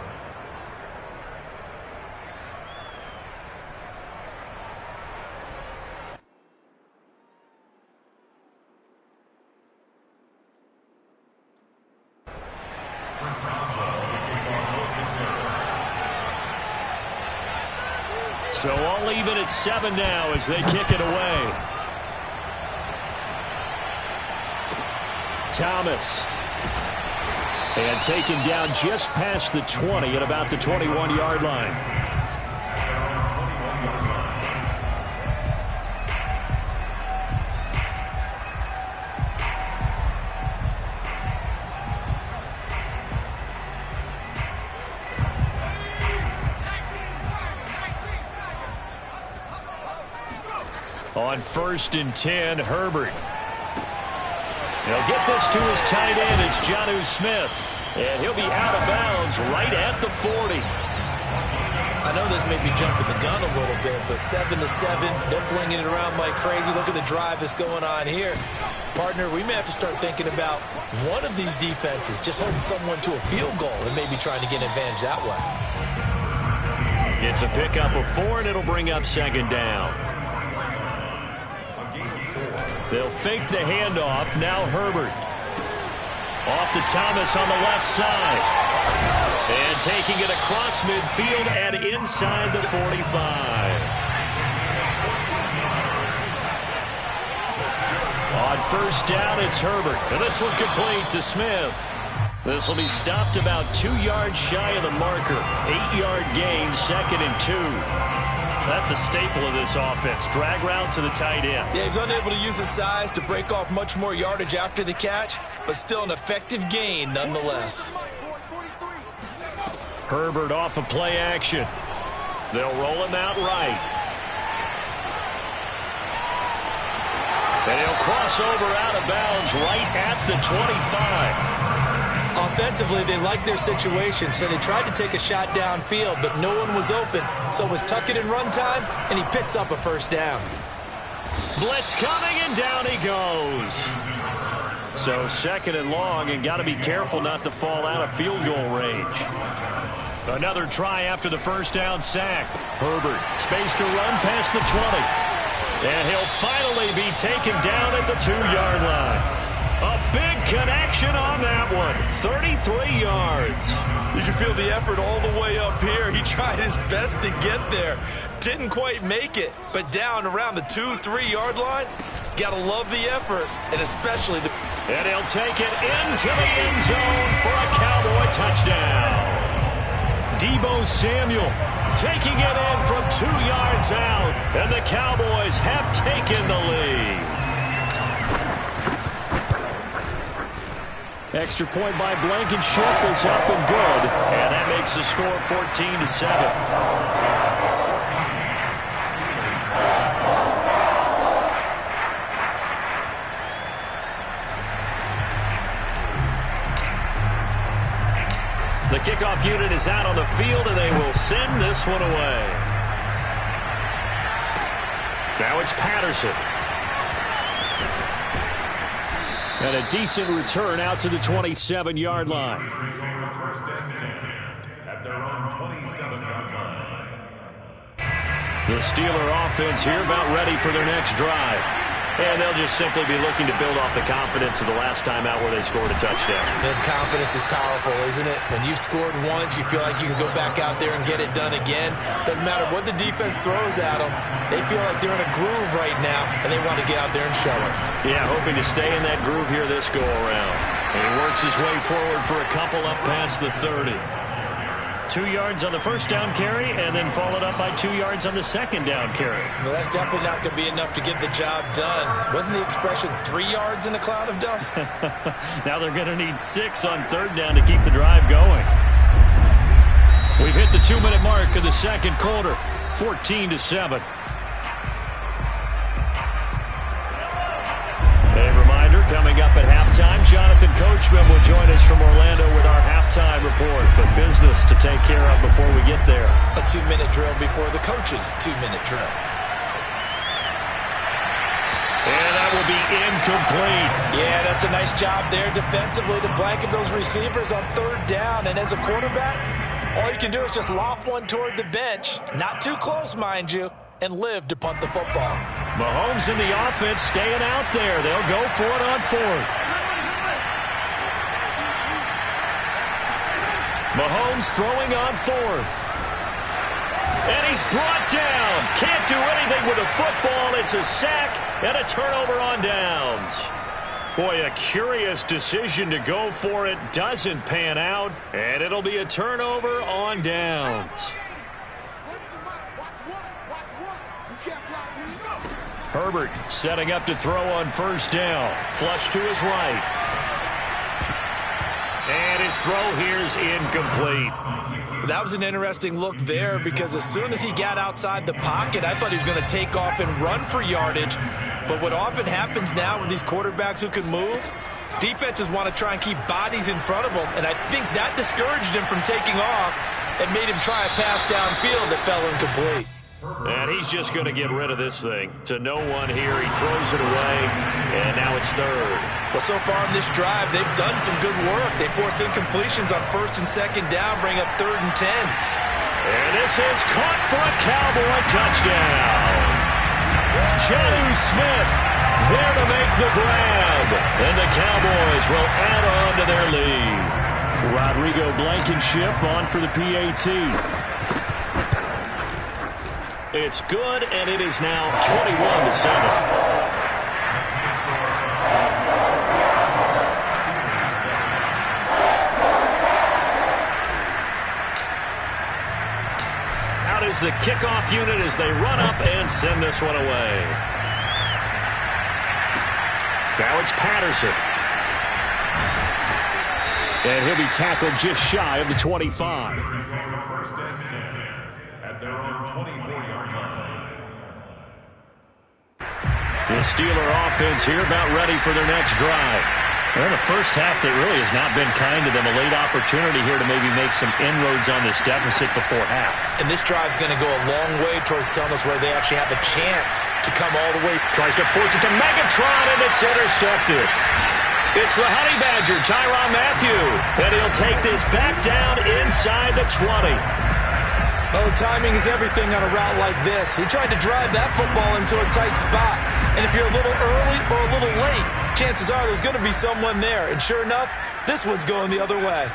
Speaker 1: So all even at 7 now as they kick it away. Thomas. And taken down just past the 20 at about the 21-yard line.
Speaker 5: on 1st and 10, Herbert. He'll get this to his tight end. It's Jonnu Smith. And he'll be out of bounds right at the 40.
Speaker 2: I know this may be jumping the gun a little bit, but 7-7, they're flinging it around like crazy. Look at the drive that's going on here. Partner, we may have to start thinking about one of these defenses just holding someone to a field goal and maybe trying to get an advantage that way.
Speaker 5: It's a pickup of 4, and it'll bring up 2nd down. They'll fake the handoff. Now Herbert. Off to Thomas on the left side. And taking it across midfield and inside the 45. On 1st down, it's Herbert. And this one complete to Smith. This will be stopped about 2 yards shy of the marker. 8-yard gain, 2nd and 2. That's a staple of this offense. Drag route to the tight end.
Speaker 2: Yeah, he's unable to use his size to break off much more yardage after the catch, but still an effective gain nonetheless.
Speaker 5: Herbert off of play action. They'll roll him out right. And he'll cross over out of bounds right at the 25.
Speaker 2: Offensively, they liked their situation, so they tried to take a shot downfield, but no one was open. So it was tuck it in run time, and he picks up a 1st down.
Speaker 5: Blitz coming, and down he goes. So 2nd and long, and got to be careful not to fall out of field goal range. Another try after the 1st down sack. Herbert, space to run past the 20. And he'll finally be taken down at the 2-yard line. A big connection on that one. 33 yards.
Speaker 2: You can feel the effort all the way up here. He tried his best to get there. Didn't quite make it, but down around the 2-3 yard line. Gotta love the effort, and especially the...
Speaker 5: And he'll take it into the end zone for a Cowboy touchdown. Deebo Samuel taking it in from 2 yards out, and the Cowboys have taken the lead. Extra point by Blankenship is up and good, and that makes the score 14-7. The kickoff unit is out on the field, and they will send this one away. Now it's Patterson. And a decent return out to the 27-yard line.
Speaker 4: At their own 27-yard line.
Speaker 5: The Steeler offense here about ready for their next drive. And they'll just simply be looking to build off the confidence of the last time out where they scored a touchdown.
Speaker 2: And confidence is powerful, isn't it? When you've scored once, you feel like you can go back out there and get it done again. Doesn't matter what the defense throws at them. They feel like they're in a groove right now, and they want to get out there and show it.
Speaker 5: Yeah, hoping to stay in that groove here this go-around. And he works his way forward for a couple up past the 30. 2 yards on the 1st down carry, and then followed up by 2 yards on the 2nd down carry.
Speaker 2: Well, that's definitely not going to be enough to get the job done. Wasn't the expression 3 yards in a cloud of dust?
Speaker 5: Now they're going to need 6 on 3rd down to keep the drive going. We've hit the 2-minute mark of the 2nd quarter, 14-7. A reminder, coming up at halftime, Jonathan Coachman will join us from Orlando with our halftime report. But business to take care of before we get there.
Speaker 2: A 2-minute drill before the coach's 2-minute drill.
Speaker 5: And that will be incomplete.
Speaker 2: Yeah, that's a nice job there defensively to blanket those receivers on 3rd down. And as a quarterback, all you can do is just loft one toward the bench. Not too close, mind you, and live to punt the football.
Speaker 5: Mahomes in the offense staying out there. They'll go for it on 4th. Mahomes throwing on 4th. And he's brought down. Can't do anything with the football. It's a sack and a turnover on downs. Boy, a curious decision to go for it. Doesn't pan out. And it'll be a turnover on downs. Herbert setting up to throw on 1st down. Flush to his right. And his throw here is incomplete.
Speaker 2: That was an interesting look there because as soon as he got outside the pocket, I thought he was going to take off and run for yardage. But what often happens now with these quarterbacks who can move, defenses want to try and keep bodies in front of them, and I think that discouraged him from taking off and made him try a pass downfield that fell incomplete.
Speaker 1: And he's just going to get rid of this thing. To no one here, he throws it away, and now it's third.
Speaker 2: Well, so far in this drive, they've done some good work. They force incompletions on first and second down, bring up 3rd and 10.
Speaker 1: And this is caught for a Cowboy touchdown. Jonnu Smith there to make the grab. And the Cowboys will add on to their lead. Rodrigo Blankenship on for the PAT. It's good, and it is now 21-7. Is the kickoff unit as they run up and send this one away. Now it's Patterson. And he'll be tackled just shy of the 25.
Speaker 4: First and 10 at their own 24-yard line.
Speaker 1: The Steeler offense here about ready for their next drive. Well, the first half that really has not been kind to them. A late opportunity here to maybe make some inroads on this deficit before half.
Speaker 2: And this drive's going to go a long way towards telling us where they actually have a chance to come all the way.
Speaker 1: Tries to force it to Megatron, and it's intercepted. It's the Honey Badger, Tyrann Mathieu. And he'll take this back down inside the 20.
Speaker 2: Well, the timing is everything on a route like this. He tried to drive that football into a tight spot. And if you're a little early or a little late, chances are there's going to be someone there. And sure enough, this one's going the other way.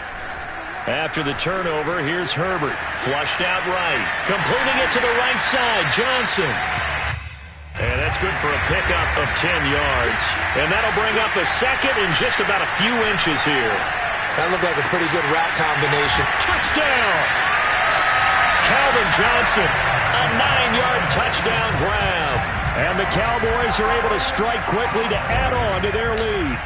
Speaker 1: After the turnover, here's Herbert. Flushed out right. Completing it to the right side, Johnson. And that's good for a pickup of 10 yards. And that'll bring up a second in just about a few inches here.
Speaker 2: That looked like a pretty good route combination.
Speaker 1: Touchdown! Calvin Johnson, a 9-yard touchdown grab. And the Cowboys are able to strike quickly to add on to their lead.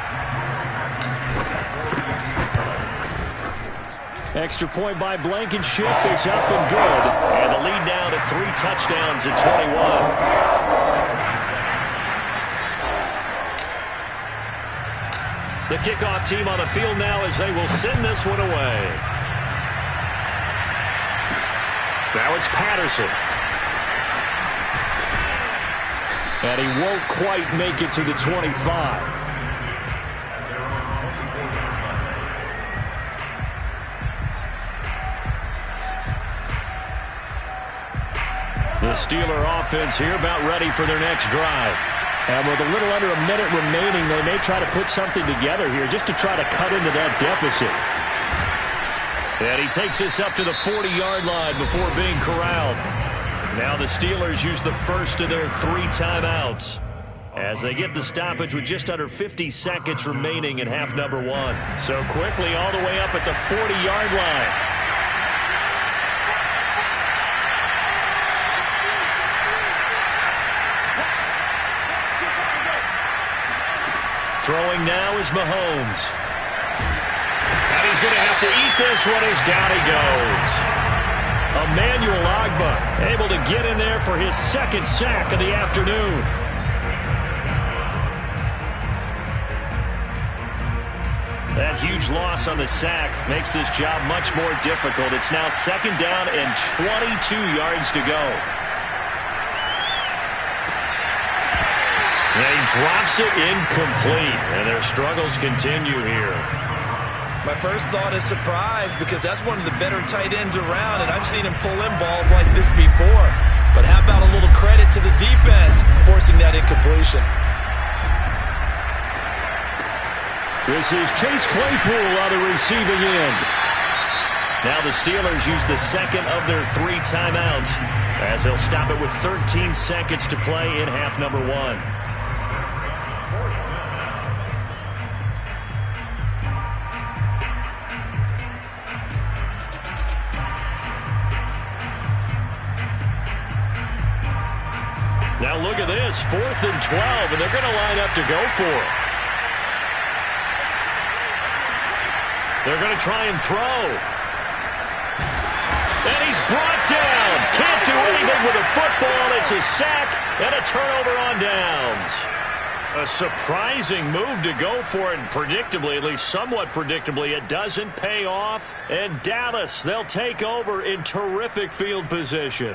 Speaker 1: Extra point by Blankenship is up and good. And the lead now to 3 touchdowns at 21. The kickoff team on the field now as they will send this one away. Now it's Patterson. And he won't quite make it to the 25. The Steeler offense here about ready for their next drive. And with a little under a minute remaining, they may try to put something together here just to try to cut into that deficit. And he takes this up to the 40-yard line before being corralled. Now the Steelers use the first of their 3 timeouts as they get the stoppage with just under 50 seconds remaining in half number 1. So quickly all the way up at the 40-yard line. Throwing now is Mahomes. And he's going to have to eat this one as down he goes. Emmanuel Ogbah able to get in there for his 2nd sack of the afternoon. That huge loss on the sack makes this job much more difficult. It's now 2nd down and 22 yards to go. And he drops it incomplete, and their struggles continue here.
Speaker 2: My first thought is surprise because that's one of the better tight ends around, and I've seen him pull in balls like this before. But how about a little credit to the defense forcing that incompletion?
Speaker 1: This is Chase Claypool on the receiving end. Now the Steelers use the 2nd of their 3 timeouts as they'll stop it with 13 seconds to play in half number 1. Now look at this, 4th and 12, and they're going to line up to go for it. They're going to try and throw.
Speaker 5: brought down. Can't do anything with a football. It's a sack and a turnover on downs. A surprising move to go for it, and predictably, at least somewhat predictably, it doesn't pay off. And Dallas, they'll take over in terrific field position.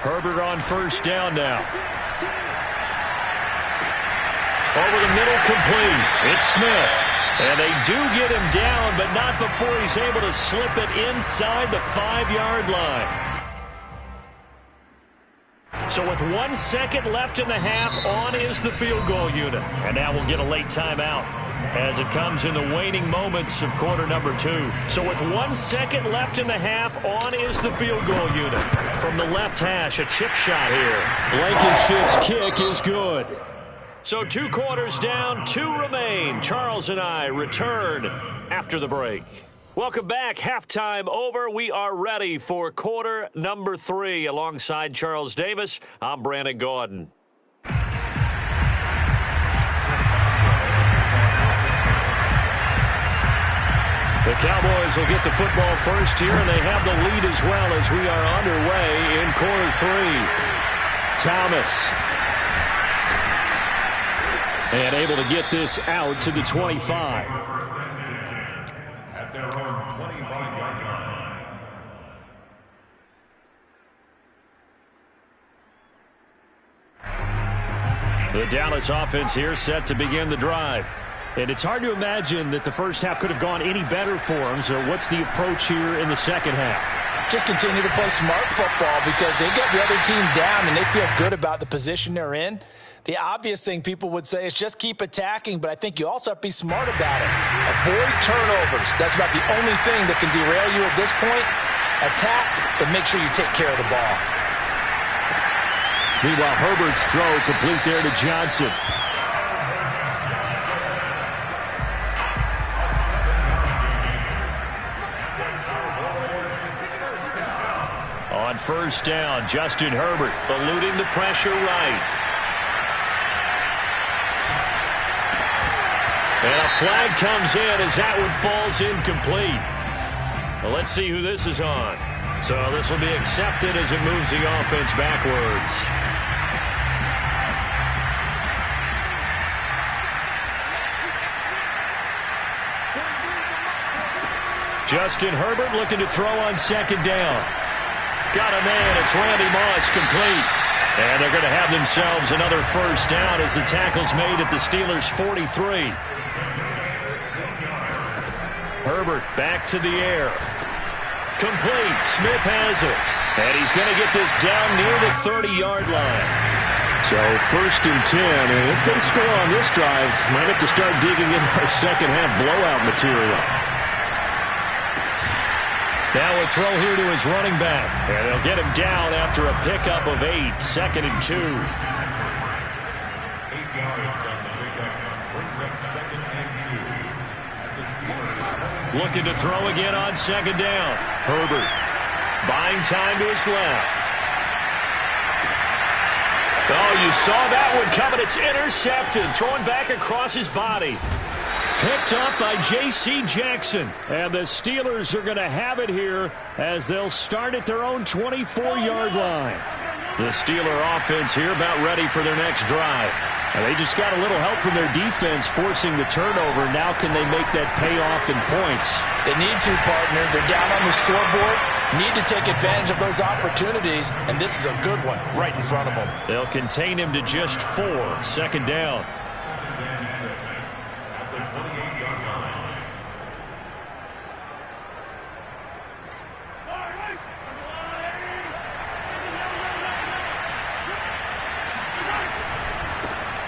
Speaker 5: Herbert on first down now. Over the middle, complete. It's Smith. And they do get him down, but not before he's able to slip it inside the 5-yard line. So with 1 second left in the half, on is the field goal unit. And now we'll get a late timeout as it comes in the waning moments of quarter number 2. So with 1 second left in the half, on is the field goal unit. From the left hash, a chip shot here. Blankenship's kick is good. So 2 quarters down, 2 remain. Charles and I return after the break. Welcome back. Halftime over. We are ready for quarter number 3. Alongside Charles Davis, I'm Brandon Gaudin. The Cowboys will get the football first here, and they have the lead as well as we are underway in quarter 3. Thomas. And able to get this out to the 25.
Speaker 4: At their own 25-yard line.
Speaker 5: The Dallas offense here set to begin the drive. And it's hard to imagine that the first half could have gone any better for them. So what's the approach here in the second half?
Speaker 2: Just continue to play smart football because they get the other team down and they feel good about the position they're in. The obvious thing people would say is just keep attacking, but I think you also have to be smart about it. Avoid turnovers. That's about the only thing that can derail you at this point. Attack, but make sure you take care of the ball.
Speaker 5: Meanwhile, Herbert's throw complete there to Johnson. On first down, Justin Herbert eluding the pressure right. And a flag comes in as that one falls incomplete. Well, let's see who this is on. So this will be accepted as it moves the offense backwards. Justin Herbert looking to throw on second down. Got a man. It's Randy Moss, complete. And they're going to have themselves another first down as the tackle's made at the Steelers' 43. Herbert back to the air. Complete. Smith has it. And he's going to get this down near the 30-yard line. So first and 10. And if they score on this drive, might have to start digging in our second half blowout material. Now a throw here to his running back. And they'll get him down after a pickup of 8. Second and 2.
Speaker 4: 8 yards on the pickup. Brings up second and 2.
Speaker 5: Looking to throw again on second down. Herbert buying time to his left. Oh, you saw that one coming. It's intercepted. Thrown back across his body. Picked up by J.C. Jackson. And the Steelers are going to have it here as they'll start at their own 24-yard line. The Steeler offense here about ready for their next drive. And they just got a little help from their defense forcing the turnover. Now can they make that pay off in points?
Speaker 2: They need to, partner. They're down on the scoreboard. Need to take advantage of those opportunities. And this is a good one right in front of them.
Speaker 5: They'll contain him to just 4. Second down.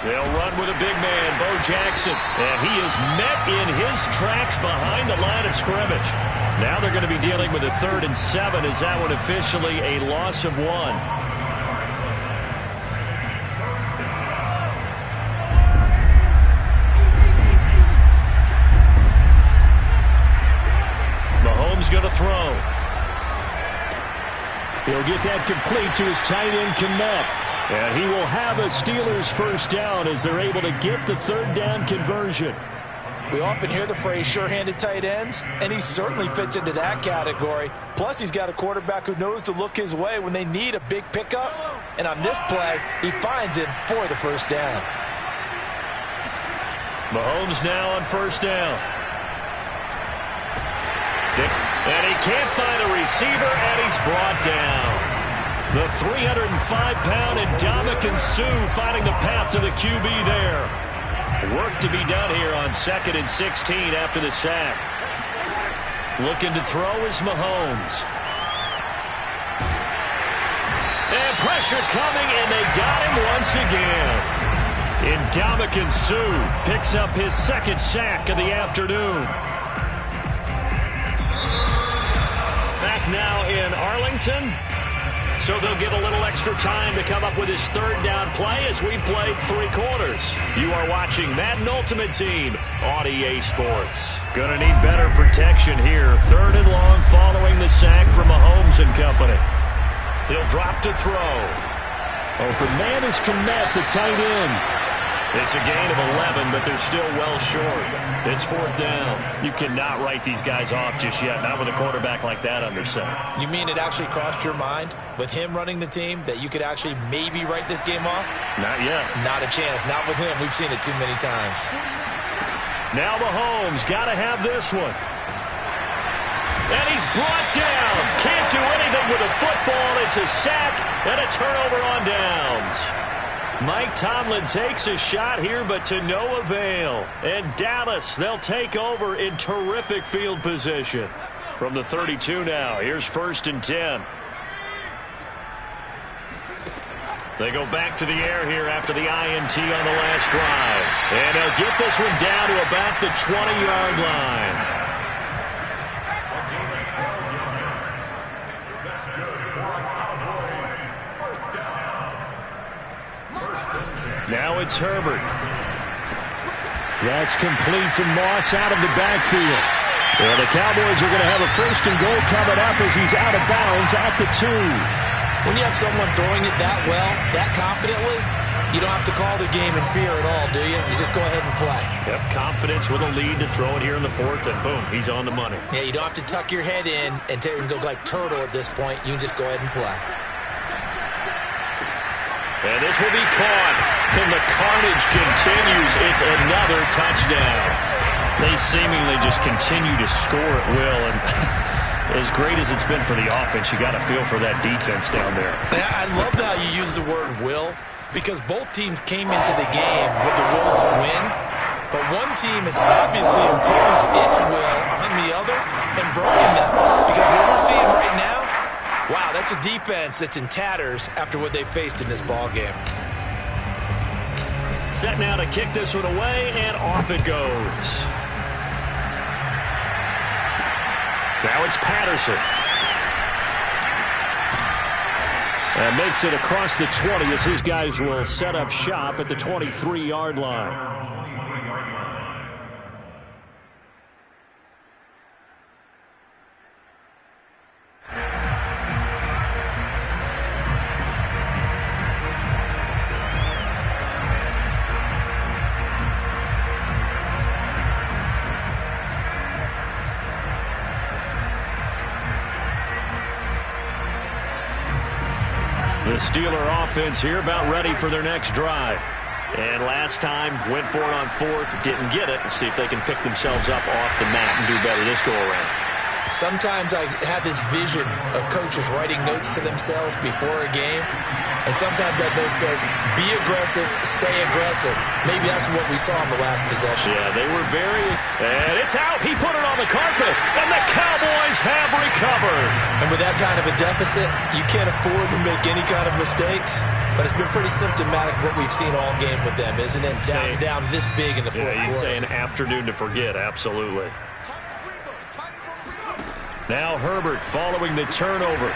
Speaker 5: They'll run with a big man, Bo Jackson. And he is met in his tracks behind the line of scrimmage. Now they're going to be dealing with a 3rd and 7. Is that one officially a loss of 1? Mahomes going to throw. He'll get that complete to his tight end, Kmet. And he will have a Steelers first down as they're able to get the third down conversion.
Speaker 2: We often hear the phrase sure-handed tight ends, and he certainly fits into that category. Plus, he's got a quarterback who knows to look his way when they need a big pickup. And on this play, he finds him for the first down.
Speaker 5: Mahomes now on first down. And he can't find a receiver, and he's brought down. The 305-pound Ndamukong Suh finding the path to the QB there. Work to be done here on 2nd and 16 after the sack. Looking to throw is Mahomes. And pressure coming, and they got him once again. Ndamukong Suh picks up his second sack of the afternoon. Back now in Arlington. So they'll get a little extra time to come up with his third down play as we played 3 quarters. You are watching Madden Ultimate Team on EA Sports. Gonna need better protection here. 3rd and long following the sack from Mahomes and company. He'll drop to throw. Open man is Kmet, the tight end. It's a gain of 11, but they're still well short. It's 4th down. You cannot write these guys off just yet, not with a quarterback like that under center.
Speaker 2: You mean it actually crossed your mind with him running the team that you could actually maybe write this game off?
Speaker 5: Not yet.
Speaker 2: Not a chance. Not with him. We've seen it too many times.
Speaker 5: Now Mahomes got to have this one. And he's brought down. Can't do anything with a football. It's a sack and a turnover on downs. Mike Tomlin takes a shot here, but to no avail. And Dallas, they'll take over in terrific field position. From the 32 now, here's 1st and 10. They go back to the air here after the INT on the last drive. And they'll get this one down to about the 20-yard line. Now it's Herbert. That's complete to Moss out of the backfield. Well, the Cowboys are going to have a 1st and goal coming up as he's out of bounds at the 2.
Speaker 2: When you have someone throwing it that well, that confidently, you don't have to call the game in fear at all, do you? You just go ahead and play.
Speaker 5: Yep, confidence with a lead to throw it here in the 4th, and boom, he's on the money.
Speaker 2: Yeah, you don't have to tuck your head in and go like turtle at this point. You can just go ahead and play.
Speaker 5: And this will be caught. And the carnage continues. It's another touchdown. They seemingly just continue to score at will. And as great as it's been for the offense, you got to feel for that defense down there.
Speaker 2: I love how you use the word will, because both teams came into the game with the will to win. But one team has obviously imposed its will on the other and broken them. Because what we're seeing right now, wow, that's a defense that's in tatters after what they faced in this ball game.
Speaker 5: Set now to kick this one away, and off it goes. Now it's Patterson. And makes it across the 20 as his guys will set up shop at the 23-yard line. The Steeler offense here about ready for their next drive. And last time went for it on 4th, didn't get it. Let's see if they can pick themselves up off the mat and do better this go around.
Speaker 2: Sometimes I have this vision of coaches writing notes to themselves before a game. And sometimes that note says, be aggressive, stay aggressive. Maybe that's what we saw in the last possession.
Speaker 5: Yeah, they were very... And it's out. He put it on the carpet. And the Cowboys have recovered.
Speaker 2: And with that kind of a deficit, you can't afford to make any kind of mistakes. But it's been pretty symptomatic of what we've seen all game with them, isn't it? Down this big in the fourth quarter.
Speaker 5: You'd say an afternoon to forget, absolutely. Now Herbert following the turnover.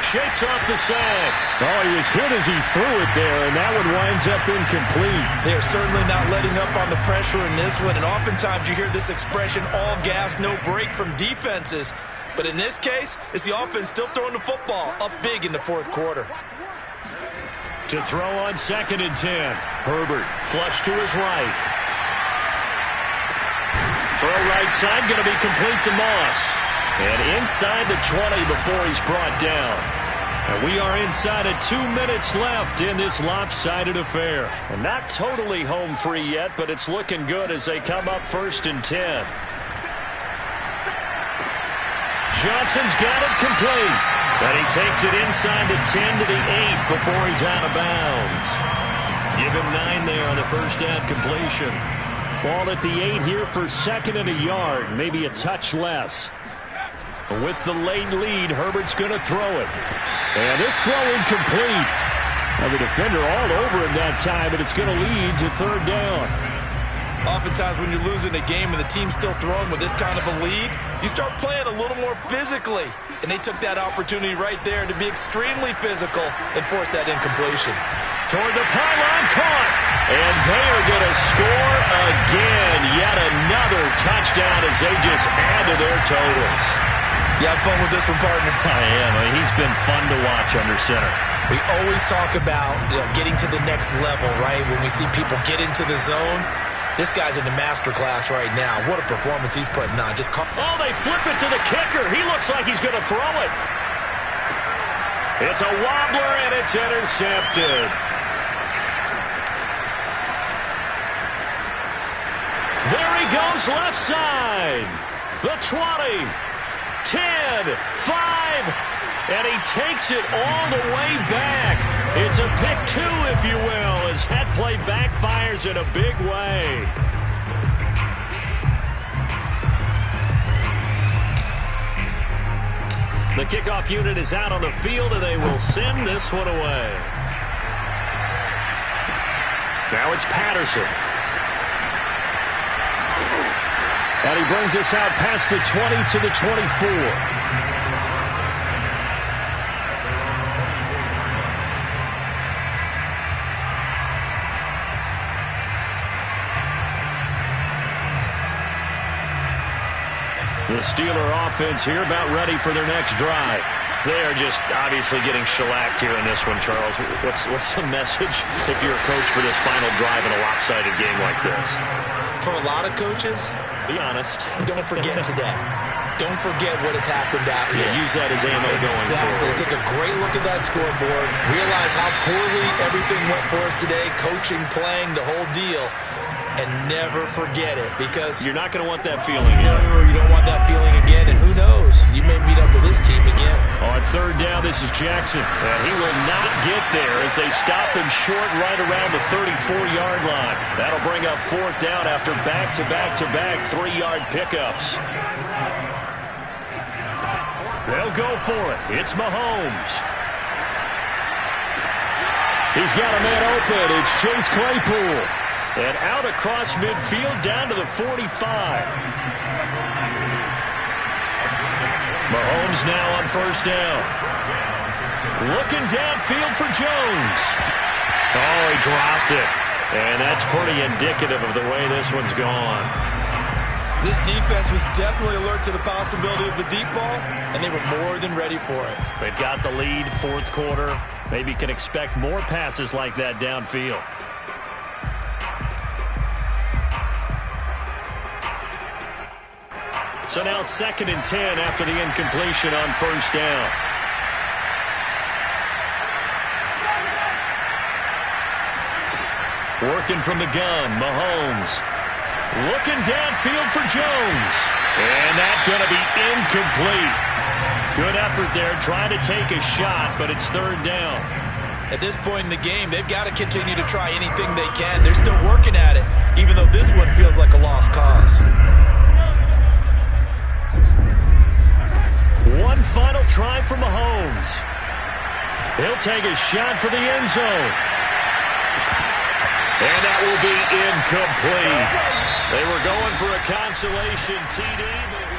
Speaker 5: Shakes off the sack. Oh, he was hit as he threw it there, and that one winds up incomplete.
Speaker 2: They're certainly not letting up on the pressure in this one, and oftentimes you hear this expression, all gas, no break from defenses. But in this case, it's the offense still throwing the football up big in the fourth quarter.
Speaker 5: To throw on 2nd and 10. Herbert flush to his right. Throw right side, going to be complete to Moss. And inside the 20 before he's brought down. And we are inside of 2 minutes left in this lopsided affair. And not totally home free yet, but it's looking good as they come up 1st and 10. Johnson's got it complete. And he takes it inside the 10 to the 8 before he's out of bounds. Give him 9 there on the first down completion. Ball at the 8 here for 2nd and a yard, maybe a touch less. With the late lead, Herbert's going to throw it. And this throw incomplete. Now the defender all over him that time, and it's going to lead to 3rd down.
Speaker 2: Oftentimes when you're losing a game and the team's still throwing with this kind of a lead, you start playing a little more physically. And they took that opportunity right there to be extremely physical and force that incompletion.
Speaker 5: Toward the pylon, caught. And they are going to score again. Yet another touchdown as they just add to their totals.
Speaker 2: You have fun with this one, partner?
Speaker 5: I am. He's been fun to watch under center.
Speaker 2: We always talk about getting to the next level, right? When we see people get into the zone. This guy's in the master class right now. What a performance he's putting on.
Speaker 5: Oh, they flip it to the kicker. He looks like he's going to throw it. It's a wobbler, and it's intercepted. There he goes left side. The 20, 10, 5, and he takes it all the way back. It's a pick 2, if you will, as that play backfires in a big way. The kickoff unit is out on the field, and they will send this one away. Now it's Patterson. And he brings us out past the 20 to the 24. The Steeler offense here about ready for their next drive. They are just obviously getting shellacked here in this one, Charles. What's the message if you're a coach for this final drive in a lopsided game like this?
Speaker 2: For a lot of coaches,
Speaker 5: be honest.
Speaker 2: Don't forget today. Don't forget what has happened out here.
Speaker 5: Yeah, use that as ammo going forward.
Speaker 2: Exactly. Take a great look at that scoreboard. Realize how poorly everything went for us today. Coaching, playing, the whole deal. And never forget it, because
Speaker 5: you're not going to want that feeling again.
Speaker 2: No, you don't want that feeling again, and who knows? You may meet up with this team again.
Speaker 5: On 3rd down, this is Jackson, and he will not get there as they stop him short right around the 34-yard line. That'll bring up 4th down after back-to-back-to-back 3-yard pickups. They'll go for it. It's Mahomes. He's got a man open. It's Chase Claypool. And out across midfield down to the 45. Mahomes now on 1st down. Looking downfield for Jones. Oh, he dropped it. And that's pretty indicative of the way this one's gone.
Speaker 2: This defense was definitely alert to the possibility of the deep ball, and they were more than ready for it.
Speaker 5: They've got the lead, 4th quarter. Maybe can expect more passes like that downfield. So now 2nd and 10 after the incompletion on 1st down. Working from the gun, Mahomes. Looking downfield for Jones. And that's going to be incomplete. Good effort there, trying to take a shot, but it's 3rd down.
Speaker 2: At this point in the game, they've got to continue to try anything they can. They're still working at it, even though this one feels like a lost cause.
Speaker 5: One final try for Mahomes. He'll take a shot for the end zone. And that will be incomplete. They were going for a consolation TD, but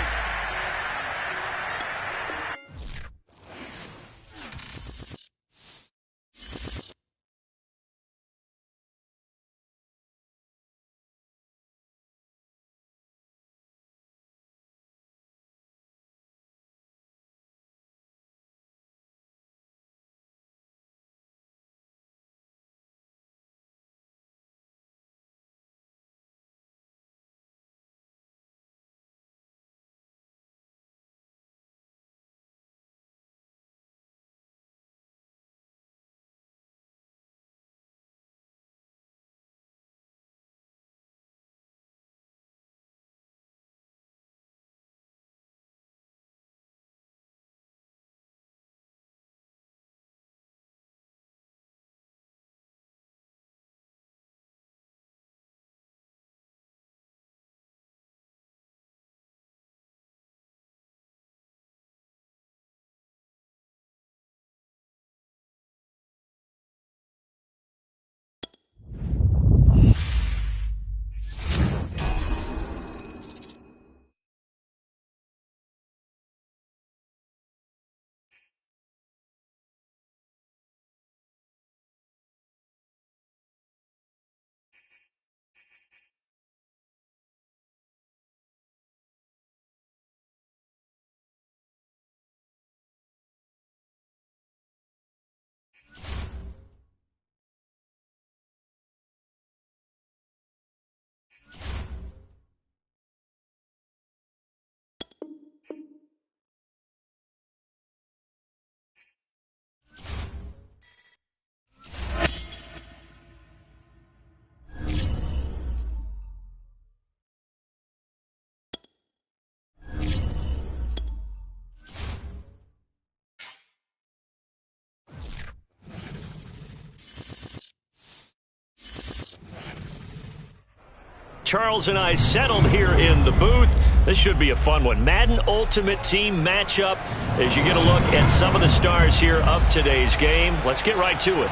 Speaker 1: Charles and I settled here in the booth. This should be a fun one. Madden Ultimate Team matchup as you get a look at some of the stars here of today's game. Let's get right to it.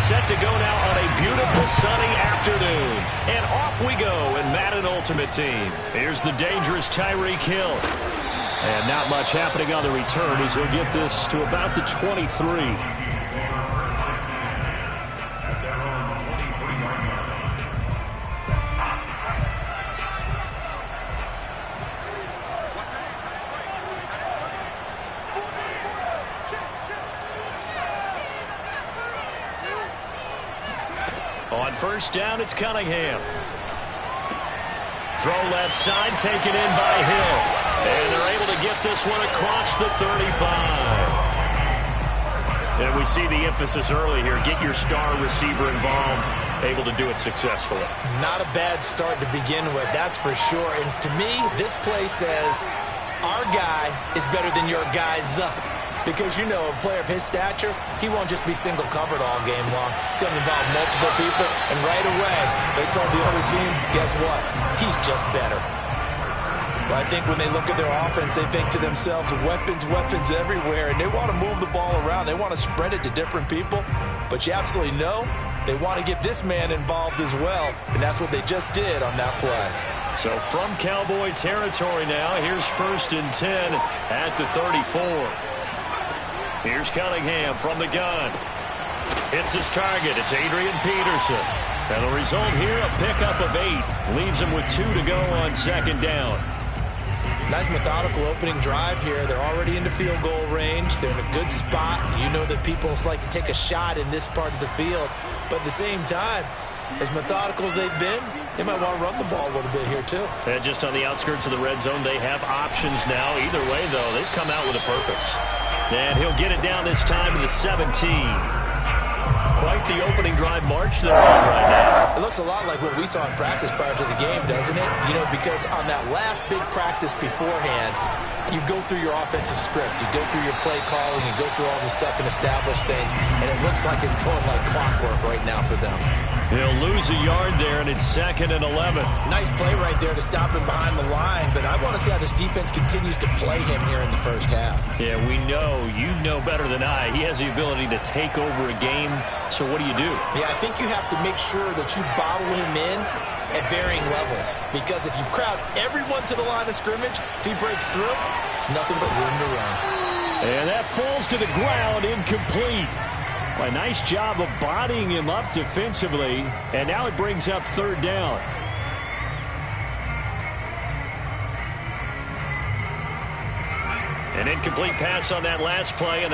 Speaker 1: Set to go now on a beautiful sunny afternoon. And off we go in Madden Ultimate Team. Here's the dangerous Tyreek Hill. And not much happening on the return as he'll get this to about the 23.
Speaker 4: At their own 23-yard line.
Speaker 1: On first down, it's Cunningham. Throw left side, taken in by Hill. And they're able to get this one across the 35. And we see the emphasis early here. Get your star receiver involved. Able to do it successfully.
Speaker 2: Not a bad start to begin with, that's for sure. And to me, this play says our guy is better than your guy's up. Because, you know, a player of his stature, he won't just be single covered all game long. It's going to involve multiple people. And right away, they told the other team, guess what? He's just better. Well, I think when they look at their offense, they think to themselves, weapons, weapons everywhere. And they want to move the ball around. They want to spread it to different people. But you absolutely know they want to get this man involved as well. And that's what they just did on that play.
Speaker 1: So from Cowboy territory now, here's 1st and 10 at the 34. Here's Cunningham from the gun. Hits his target. It's Adrian Peterson. And the result here, a pickup of 8. Leaves him with 2 to go on 2nd down.
Speaker 2: Nice methodical opening drive here. They're already into field goal range. They're in a good spot. You know that people like to take a shot in this part of the field. But at the same time, as methodical as they've been, they might want to run the ball a little bit here too.
Speaker 1: And just on the outskirts of the red zone, they have options now. Either way, though, they've come out with a purpose. And he'll get it down this time to the 17. Quite the opening drive march they're on right now.
Speaker 2: It looks a lot like what we saw in practice prior to the game, doesn't it? You know, because on that last big practice beforehand, you go through your offensive script. You go through your play calling. You go through all the stuff and establish things. And it looks like it's going like clockwork right now for them.
Speaker 1: He'll lose a yard there, and it's 2nd and 11.
Speaker 2: Nice play right there to stop him behind the line, but I want to see how this defense continues to play him here in the first half.
Speaker 1: Yeah, we know. You know better than I. He has the ability to take over a game, so what do you do?
Speaker 2: Yeah, I think you have to make sure that you bottle him in at varying levels, because if you crowd everyone to the line of scrimmage, if he breaks through, it's nothing but room to run.
Speaker 1: And that falls to the ground, incomplete. A nice job of bodying him up defensively, and now it brings up 3rd down. An incomplete pass on that last play, and